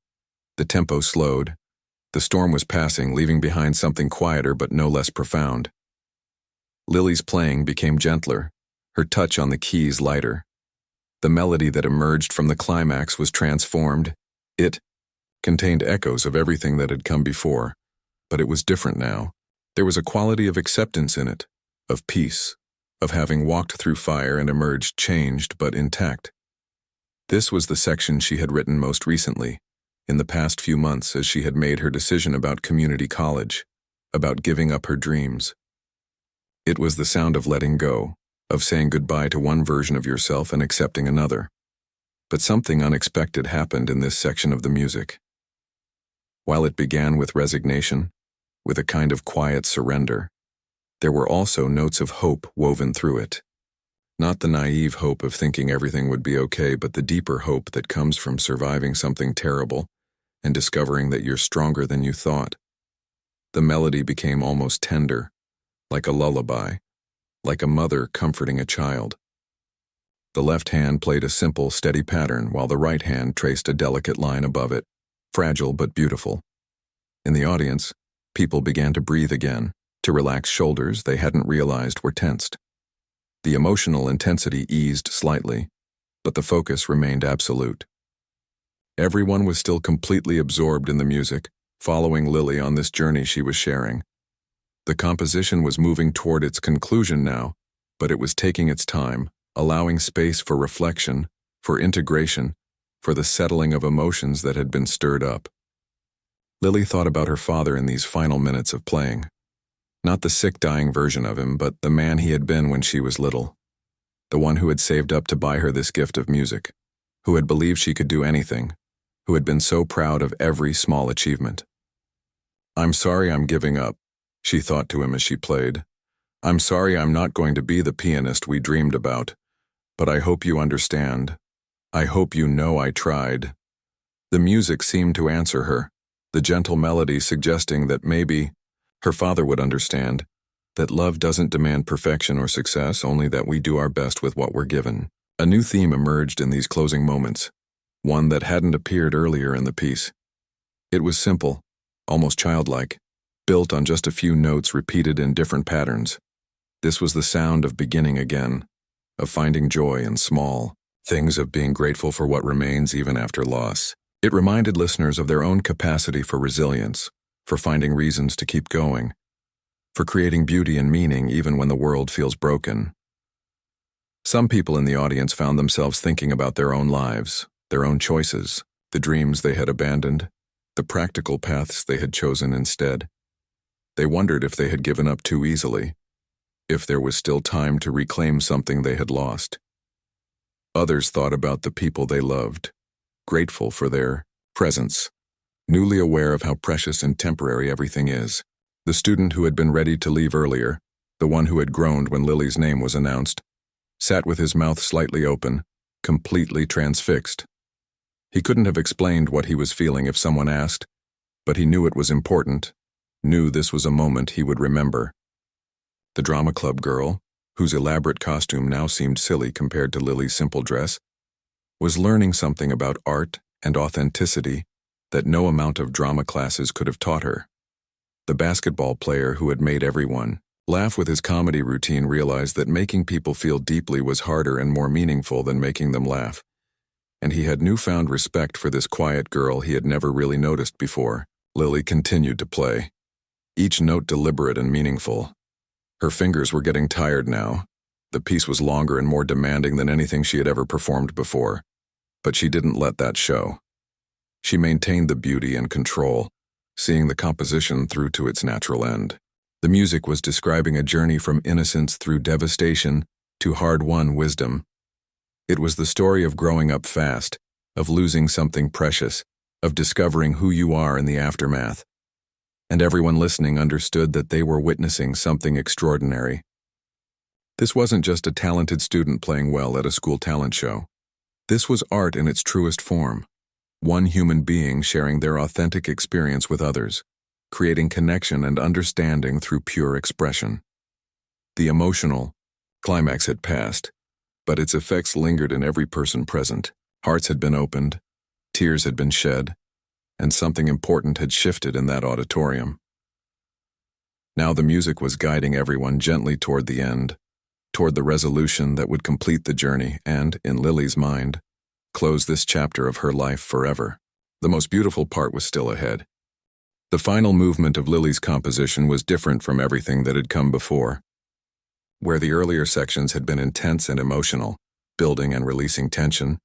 the tempo slowed, the storm was passing, leaving behind something quieter but no less profound. Lily's playing became gentler, her touch on the keys lighter. The melody that emerged from the climax was transformed. It contained echoes of everything that had come before, but it was different now. There was a quality of acceptance in it, of peace, of having walked through fire and emerged changed but intact. This was the section she had written most recently, in the past few months as she had made her decision about community college, about giving up her dreams. It was the sound of letting go, of saying goodbye to one version of yourself and accepting another. But something unexpected happened in this section of the music. While it began with resignation, with a kind of quiet surrender, there were also notes of hope woven through it. Not the naive hope of thinking everything would be okay, but the deeper hope that comes from surviving something terrible and discovering that you're stronger than you thought. The melody became almost tender, like a lullaby, like a mother comforting a child. The left hand played a simple, steady pattern, while the right hand traced a delicate line above it, fragile but beautiful. In the audience, people began to breathe again, to relax shoulders they hadn't realized were tensed. The emotional intensity eased slightly, but the focus remained absolute. Everyone was still completely absorbed in the music, following Lily on this journey she was sharing. The composition was moving toward its conclusion now, but it was taking its time, allowing space for reflection, for integration, for the settling of emotions that had been stirred up. Lily thought about her father in these final minutes of playing. Not the sick, dying version of him, but the man he had been when she was little. the one who had saved up to buy her this gift of music, who had believed she could do anything, who had been so proud of every small achievement. "I'm sorry I'm giving up," she thought to him as she played. "I'm sorry I'm not going to be the pianist we dreamed about, but I hope you understand. I hope you know I tried." The music seemed to answer her, the gentle melody suggesting that maybe her father would understand, that love doesn't demand perfection or success, only that we do our best with what we're given. A new theme emerged in these closing moments, one that hadn't appeared earlier in the piece. It was simple, almost childlike, built on just a few notes repeated in different patterns. This was the sound of beginning again, of finding joy in small things, of being grateful for what remains even after loss. It reminded listeners of their own capacity for resilience, for finding reasons to keep going, for creating beauty and meaning even when the world feels broken. Some people in the audience found themselves thinking about their own lives, their own choices, the dreams they had abandoned, the practical paths they had chosen instead. They wondered if they had given up too easily, if there was still time to reclaim something they had lost. Others thought about the people they loved, grateful for their presence, newly aware of how precious and temporary everything is. The student who had been ready to leave earlier, the one who had groaned when Lily's name was announced, sat with his mouth slightly open, completely transfixed. He couldn't have explained what he was feeling if someone asked, but he knew it was important, knew this was a moment he would remember. The drama club girl, whose elaborate costume now seemed silly compared to Lily's simple dress, was learning something about art and authenticity that no amount of drama classes could have taught her. The basketball player who had made everyone laugh with his comedy routine realized that making people feel deeply was harder and more meaningful than making them laugh. And he had newfound respect for this quiet girl he had never really noticed before. Lily continued to play, each note deliberate and meaningful. Her fingers were getting tired now. The piece was longer and more demanding than anything she had ever performed before. But she didn't let that show. She maintained the beauty and control, seeing the composition through to its natural end. The music was describing a journey from innocence through devastation to hard-won wisdom. It was the story of growing up fast, of losing something precious, of discovering who you are in the aftermath. And everyone listening understood that they were witnessing something extraordinary. This wasn't just a talented student playing well at a school talent show. This was art in its truest form. One human being sharing their authentic experience with others, creating connection and understanding through pure expression. The emotional climax had passed, but its effects lingered in every person present. Hearts had been opened, tears had been shed, and something important had shifted in that auditorium. Now the music was guiding everyone gently toward the end, toward the resolution that would complete the journey and, in Lily's mind, close this chapter of her life forever. The most beautiful part was still ahead. The final movement of Lily's composition was different from everything that had come before. Where the earlier sections had been intense and emotional, building and releasing tension,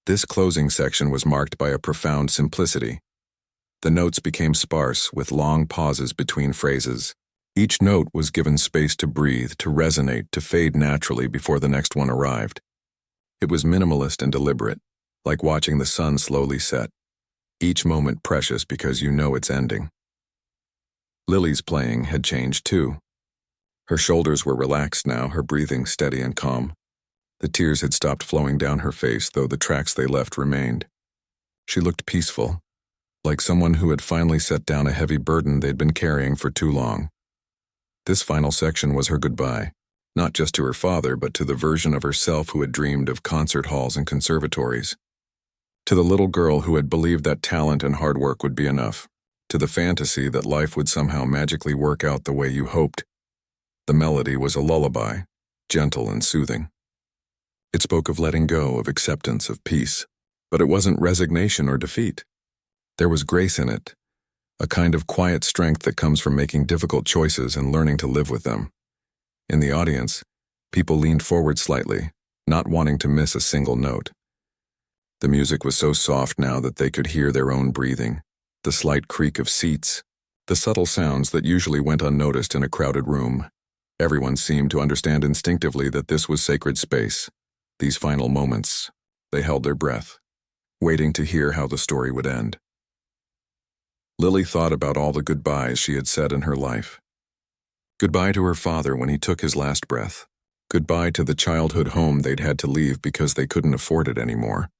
this closing section was marked by a profound simplicity. The notes became sparse, with long pauses between phrases. Each note was given space to breathe, to resonate, to fade naturally before the next one arrived. It was minimalist and deliberate, like watching the sun slowly set, each moment precious because you know it's ending. Lily's playing had changed too. Her shoulders were relaxed now, her breathing steady and calm. The tears had stopped flowing down her face, though the tracks they left remained. She looked peaceful, like someone who had finally set down a heavy burden they'd been carrying for too long. This final section was her goodbye, not just to her father, but to the version of herself who had dreamed of concert halls and conservatories. To the little girl who had believed that talent and hard work would be enough. To the fantasy that life would somehow magically work out the way you hoped. The melody was a lullaby, gentle and soothing. It spoke of letting go, of acceptance, of peace. But it wasn't resignation or defeat. There was grace in it, a kind of quiet strength that comes from making difficult choices and learning to live with them. In the audience, people leaned forward slightly, not wanting to miss a single note. The music was so soft now that they could hear their own breathing, the slight creak of seats, the subtle sounds that usually went unnoticed in a crowded room. Everyone seemed to understand instinctively that this was sacred space. These final moments, they held their breath, waiting to hear how the story would end. Lily thought about all the goodbyes she had said in her life. Goodbye to her father when he took his last breath. Goodbye to the childhood home they'd had to leave because they couldn't afford it anymore.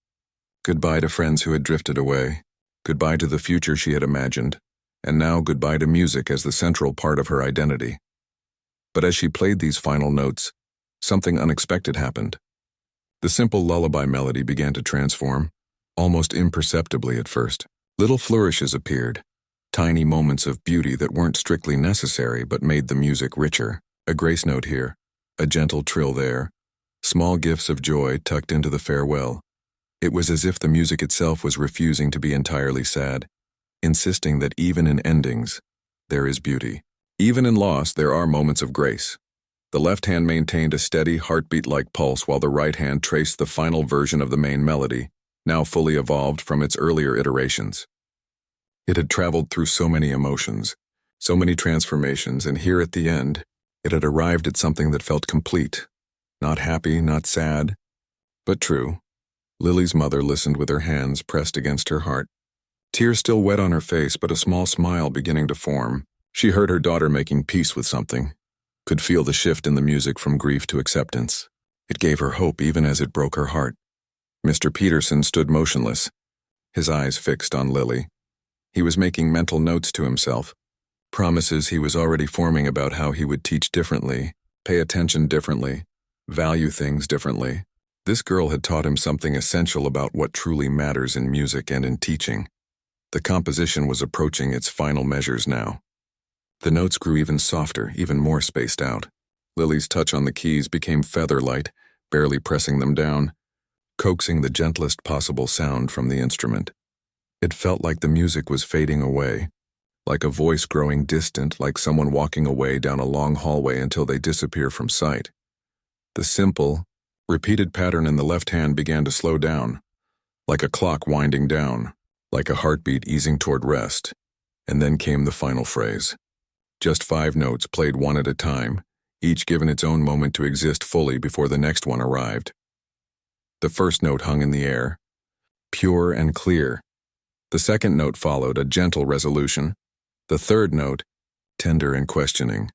Goodbye to friends who had drifted away. Goodbye to the future she had imagined. And now goodbye to music as the central part of her identity. But as she played these final notes, something unexpected happened. The simple lullaby melody began to transform, almost imperceptibly at first. Little flourishes appeared, tiny moments of beauty that weren't strictly necessary but made the music richer. A grace note here, a gentle trill there, small gifts of joy tucked into the farewell. It was as if the music itself was refusing to be entirely sad, insisting that even in endings, there is beauty. Even in loss, there are moments of grace. The left hand maintained a steady, heartbeat-like pulse while the right hand traced the final version of the main melody, now fully evolved from its earlier iterations. It had traveled through so many emotions, so many transformations, and here at the end, it had arrived at something that felt complete. Not happy, not sad, but true. Lily's mother listened with her hands pressed against her heart. Tears still wet on her face, but a small smile beginning to form. She heard her daughter making peace with something, could feel the shift in the music from grief to acceptance. It gave her hope even as it broke her heart. Mr. Peterson stood motionless, his eyes fixed on Lily. He was making mental notes to himself, promises he was already forming about how he would teach differently, pay attention differently, value things differently. This girl had taught him something essential about what truly matters in music and in teaching. The composition was approaching its final measures now. The notes grew even softer, even more spaced out. Lily's touch on the keys became feather-light, barely pressing them down, coaxing the gentlest possible sound from the instrument. It felt like the music was fading away, like a voice growing distant, like someone walking away down a long hallway until they disappear from sight. The simple, repeated pattern in the left hand began to slow down, like a clock winding down, like a heartbeat easing toward rest. And then came the final phrase. Just 5 notes played one at a time, each given its own moment to exist fully before the next one arrived. The first note hung in the air, pure and clear. The second note followed, a gentle resolution. The third note, tender and questioning.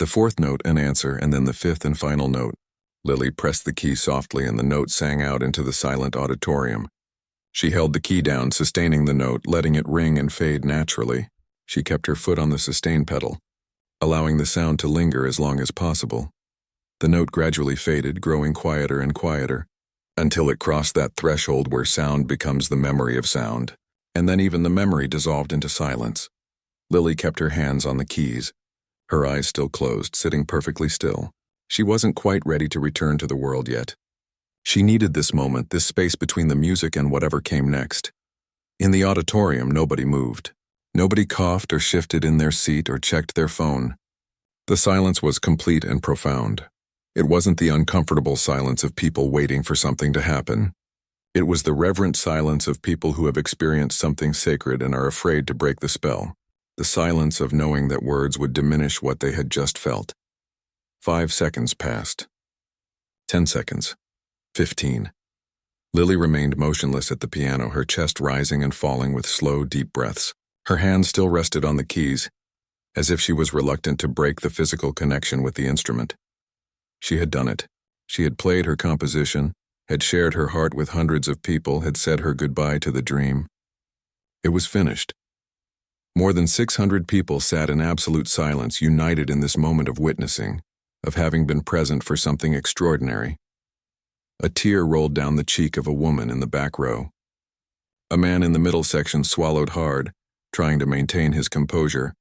The fourth note, an answer, and then the fifth and final note. Lily pressed the key softly and the note sang out into the silent auditorium. She held the key down, sustaining the note, letting it ring and fade naturally. She kept her foot on the sustain pedal, allowing the sound to linger as long as possible. The note gradually faded, growing quieter and quieter, until it crossed that threshold where sound becomes the memory of sound, and then even the memory dissolved into silence. Lily kept her hands on the keys, her eyes still closed, sitting perfectly still. She wasn't quite ready to return to the world yet. She needed this moment, this space between the music and whatever came next. In the auditorium, nobody moved. Nobody coughed or shifted in their seat or checked their phone. The silence was complete and profound. It wasn't the uncomfortable silence of people waiting for something to happen. It was the reverent silence of people who have experienced something sacred and are afraid to break the spell. The silence of knowing that words would diminish what they had just felt. 5 seconds passed. 10 seconds. 15. Lily remained motionless at the piano, her chest rising and falling with slow, deep breaths. Her hand still rested on the keys, as if she was reluctant to break the physical connection with the instrument. She had done it. She had played her composition, had shared her heart with hundreds of people, had said her goodbye to the dream. It was finished. More than 600 people sat in absolute silence, united in this moment of witnessing, of having been present for something extraordinary. A tear rolled down the cheek of a woman in the back row. A man in the middle section swallowed hard, trying to maintain his composure.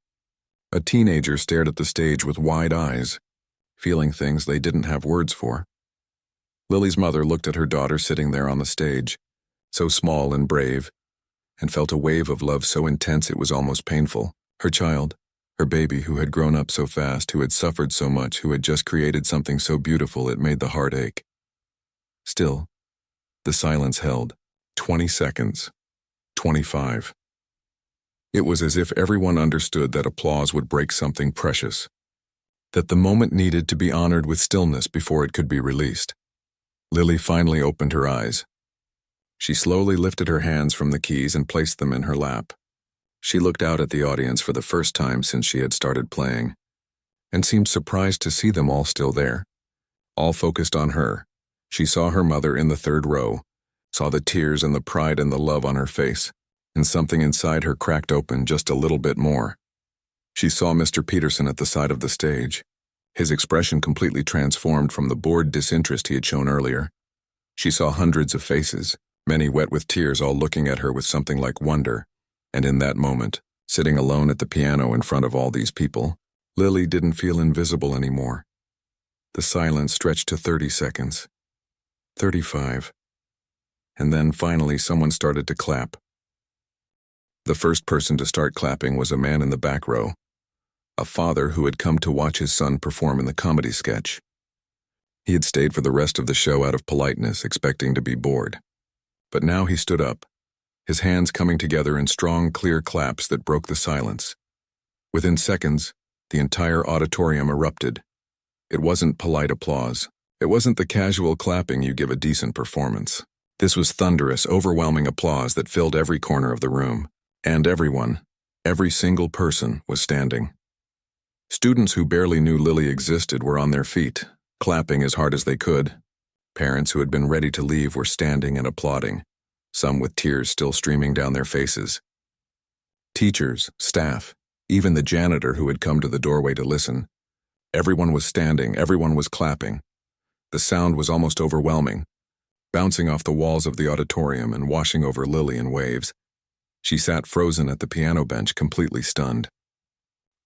A teenager stared at the stage with wide eyes, feeling things they didn't have words for. Lily's mother looked at her daughter sitting there on the stage, so small and brave, and felt a wave of love so intense it was almost painful. Her child, her baby who had grown up so fast, who had suffered so much, who had just created something so beautiful it made the heart ache. Still, the silence held. 20 seconds. 25. It was as if everyone understood that applause would break something precious. that the moment needed to be honored with stillness before it could be released. Lily finally opened her eyes. She slowly lifted her hands from the keys and placed them in her lap. She looked out at the audience for the first time since she had started playing, and seemed surprised to see them all still there, all focused on her. She saw her mother in the third row, saw the tears and the pride and the love on her face, and something inside her cracked open just a little bit more. She saw Mr. Peterson at the side of the stage, his expression completely transformed from the bored disinterest he had shown earlier. She saw hundreds of faces, many wet with tears, all looking at her with something like wonder, and in that moment, sitting alone at the piano in front of all these people, Lily didn't feel invisible anymore. The silence stretched to 30 seconds, 35, and then finally someone started to clap. The first person to start clapping was a man in the back row, a father who had come to watch his son perform in the comedy sketch. He had stayed for the rest of the show out of politeness, expecting to be bored. But now he stood up, his hands coming together in strong, clear claps that broke the silence. Within seconds, the entire auditorium erupted. It wasn't polite applause. It wasn't the casual clapping you give a decent performance. This was thunderous, overwhelming applause that filled every corner of the room. And everyone, every single person, was standing. Students who barely knew Lily existed were on their feet, clapping as hard as they could. Parents who had been ready to leave were standing and applauding, some with tears still streaming down their faces. Teachers, staff, even the janitor who had come to the doorway to listen. Everyone was standing, everyone was clapping. The sound was almost overwhelming, bouncing off the walls of the auditorium and washing over Lily in waves. She sat frozen at the piano bench, completely stunned.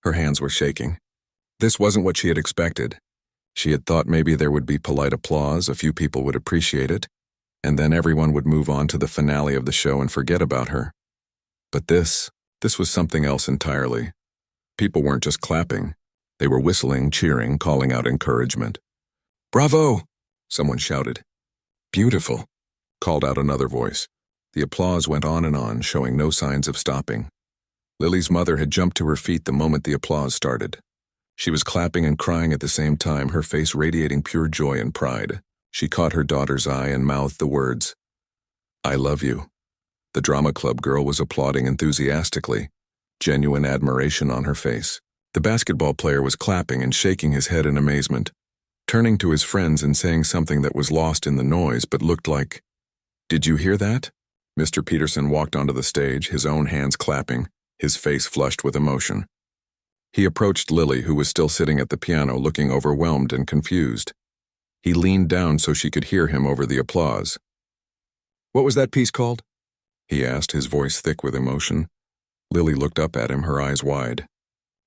Her hands were shaking. This wasn't what she had expected. She had thought maybe there would be polite applause, a few people would appreciate it, and then everyone would move on to the finale of the show and forget about her. But this was something else entirely. People weren't just clapping. They were whistling, cheering, calling out encouragement. "Bravo!" someone shouted. "Beautiful!" called out another voice. The applause went on, showing no signs of stopping. Lily's mother had jumped to her feet the moment the applause started. She was clapping and crying at the same time, her face radiating pure joy and pride. She caught her daughter's eye and mouthed the words, "I love you." The drama club girl was applauding enthusiastically, genuine admiration on her face. The basketball player was clapping and shaking his head in amazement, turning to his friends and saying something that was lost in the noise but looked like, "Did you hear that?" Mr. Peterson walked onto the stage, his own hands clapping, his face flushed with emotion. He approached Lily, who was still sitting at the piano, looking overwhelmed and confused. He leaned down so she could hear him over the applause. "What was that piece called?" he asked, his voice thick with emotion. Lily looked up at him, her eyes wide.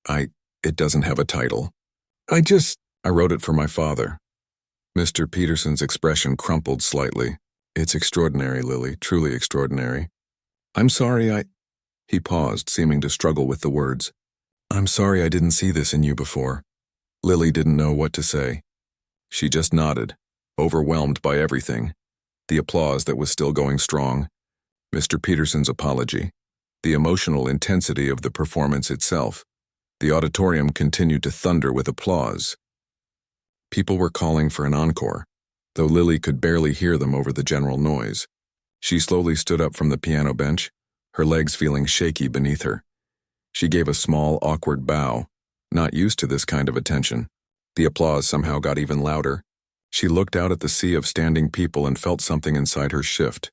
It doesn't have a title. I wrote it for my father." Mr. Peterson's expression crumpled slightly. "It's extraordinary, Lily, truly extraordinary. I'm sorry He paused, seeming to struggle with the words. "I'm sorry I didn't see this in you before." Lily didn't know what to say. She just nodded, overwhelmed by everything. The applause that was still going strong, Mr. Peterson's apology, the emotional intensity of the performance itself. The auditorium continued to thunder with applause. People were calling for an encore, though Lily could barely hear them over the general noise. She slowly stood up from the piano bench, her legs feeling shaky beneath her. She gave a small, awkward bow, not used to this kind of attention. The applause somehow got even louder. She looked out at the sea of standing people and felt something inside her shift.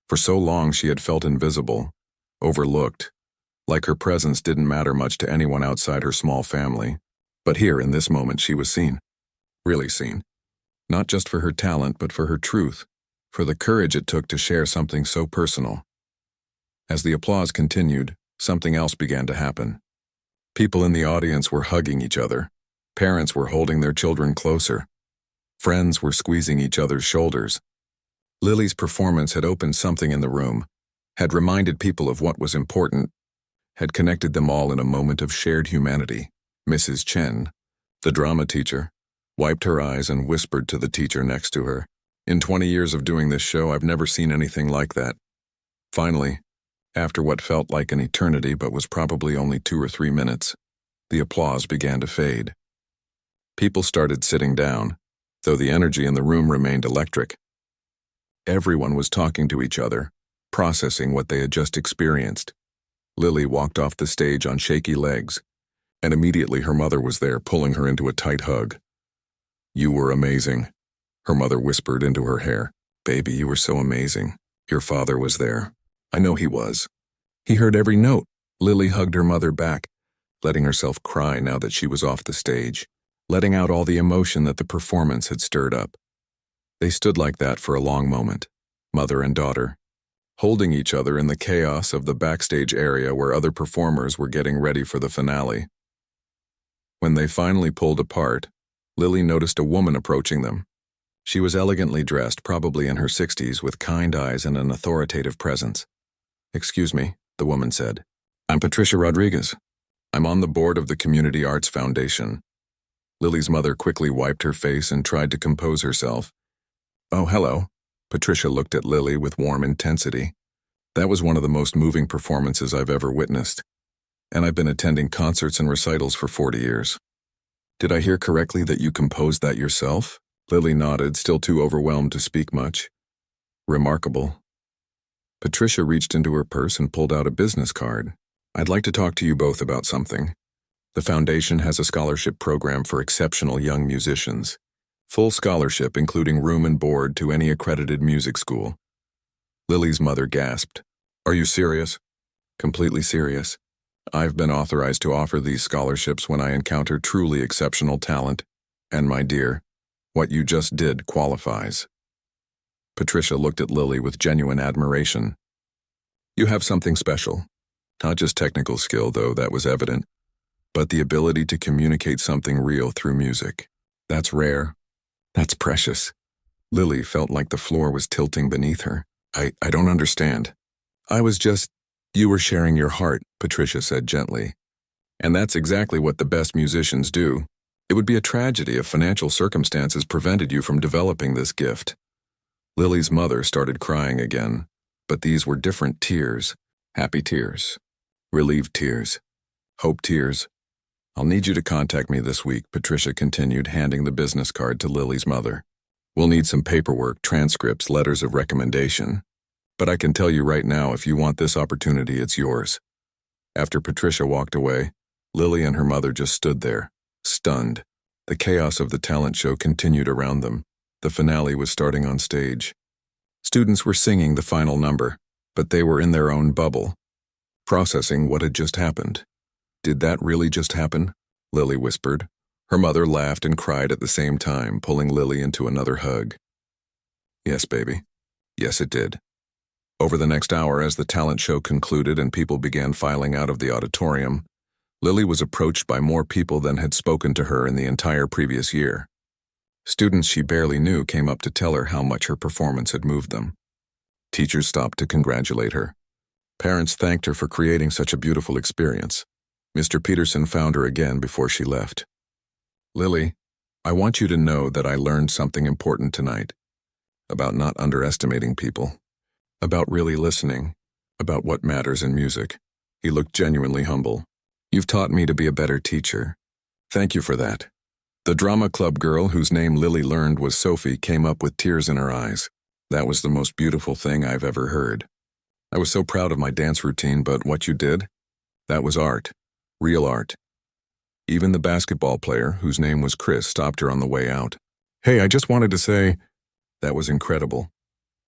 For so long she had felt invisible, overlooked, like her presence didn't matter much to anyone outside her small family. But here, in this moment, she was seen. Really seen. Not just for her talent, but for her truth, for the courage it took to share something so personal. As the applause continued, something else began to happen. People in the audience were hugging each other. Parents were holding their children closer. Friends were squeezing each other's shoulders. Lily's performance had opened something in the room, had reminded people of what was important, had connected them all in a moment of shared humanity. Mrs. Chen, the drama teacher, wiped her eyes and whispered to the teacher next to her, "In 20 years of doing this show, I've never seen anything like that." Finally, after what felt like an eternity but was probably only 2 or 3 minutes, the applause began to fade. People started sitting down, though the energy in the room remained electric. Everyone was talking to each other, processing what they had just experienced. Lily walked off the stage on shaky legs, and immediately her mother was there, pulling her into a tight hug. "You were amazing," her mother whispered into her hair. "Baby, you were so amazing. Your father was there." "I know he was. He heard every note." Lily hugged her mother back, letting herself cry now that she was off the stage, letting out all the emotion that the performance had stirred up. They stood like that for a long moment, mother and daughter, holding each other in the chaos of the backstage area where other performers were getting ready for the finale. When they finally pulled apart, Lily noticed a woman approaching them. She was elegantly dressed, probably in her 60s, with kind eyes and an authoritative presence. "Excuse me," the woman said. "I'm Patricia Rodriguez. I'm on the board of the Community Arts Foundation." Lily's mother quickly wiped her face and tried to compose herself. "Oh, hello." Patricia looked at Lily with warm intensity. "That was one of the most moving performances I've ever witnessed. And I've been attending concerts and recitals for 40 years. Did I hear correctly that you composed that yourself?" Lily nodded, still too overwhelmed to speak much. "Remarkable." Patricia reached into her purse and pulled out a business card. "I'd like to talk to you both about something. The foundation has a scholarship program for exceptional young musicians. Full scholarship, including room and board, to any accredited music school." Lily's mother gasped. "Are you serious?" "Completely serious. I've been authorized to offer these scholarships when I encounter truly exceptional talent. And my dear, what you just did qualifies." Patricia looked at Lily with genuine admiration. "You have something special. Not just technical skill, though that was evident, but the ability to communicate something real through music. That's rare. That's precious." Lily felt like the floor was tilting beneath her. I don't understand." You were sharing your heart," Patricia said gently. "And that's exactly what the best musicians do. It would be a tragedy if financial circumstances prevented you from developing this gift." Lily's mother started crying again, but these were different tears. Happy tears. Relieved tears. Hope tears. "I'll need you to contact me this week," Patricia continued, handing the business card to Lily's mother. "We'll need some paperwork, transcripts, letters of recommendation. But I can tell you right now, if you want this opportunity, it's yours." After Patricia walked away, Lily and her mother just stood there, stunned. The chaos of the talent show continued around them. The finale was starting on stage. Students were singing the final number, but they were in their own bubble, processing what had just happened. "Did that really just happen?" Lily whispered. Her mother laughed and cried at the same time, pulling Lily into another hug. "Yes, baby. Yes, it did." Over the next hour, as the talent show concluded and people began filing out of the auditorium, Lily was approached by more people than had spoken to her in the entire previous year. Students she barely knew came up to tell her how much her performance had moved them. Teachers stopped to congratulate her. Parents thanked her for creating such a beautiful experience. Mr. Peterson found her again before she left. "Lily, I want you to know that I learned something important tonight. About not underestimating people. About really listening. About what matters in music." He looked genuinely humble. "You've taught me to be a better teacher. Thank you for that." The drama club girl whose name Lily learned was Sophie came up with tears in her eyes. "That was the most beautiful thing I've ever heard. I was so proud of my dance routine, but what you did? That was art. Real art." Even the basketball player, whose name was Chris, stopped her on the way out. "Hey, I just wanted to say, that was incredible.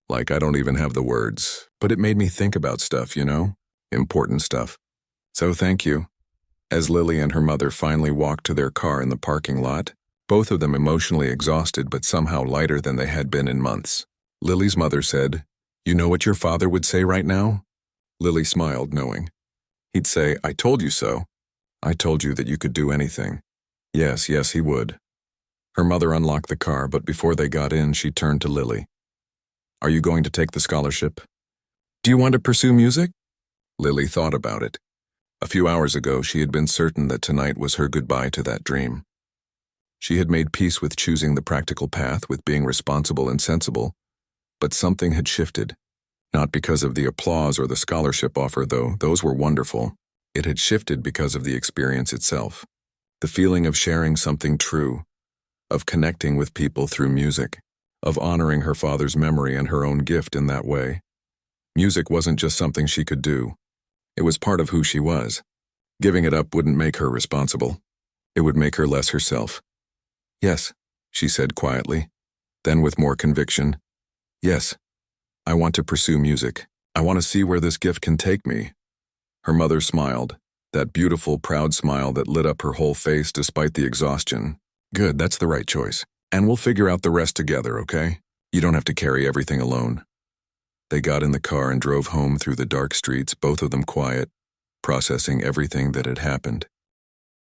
Like, I don't even have the words, but it made me think about stuff, you know? Important stuff. So thank you." As Lily and her mother finally walked to their car in the parking lot, both of them emotionally exhausted but somehow lighter than they had been in months, Lily's mother said, "You know what your father would say right now?" Lily smiled, knowing. He'd say, "I told you so. I told you that you could do anything." Yes, he would. Her mother unlocked the car, but before they got in, she turned to Lily. "Are you going to take the scholarship? Do you want to pursue music?" Lily thought about it. A few hours ago, she had been certain that tonight was her goodbye to that dream. She had made peace with choosing the practical path, with being responsible and sensible, but something had shifted. Not because of the applause or the scholarship offer, though those were wonderful. It had shifted because of the experience itself. The feeling of sharing something true, of connecting with people through music, of honoring her father's memory and her own gift in that way. Music wasn't just something she could do. It was part of who she was. Giving it up wouldn't make her responsible. It would make her less herself. Yes, she said quietly. Then with more conviction, yes, I want to pursue music. I want to see where this gift can take me. Her mother smiled, that beautiful, proud smile that lit up her whole face despite the exhaustion. Good, that's the right choice. And we'll figure out the rest together, okay? You don't have to carry everything alone. They got in the car and drove home through the dark streets, both of them quiet, processing everything that had happened.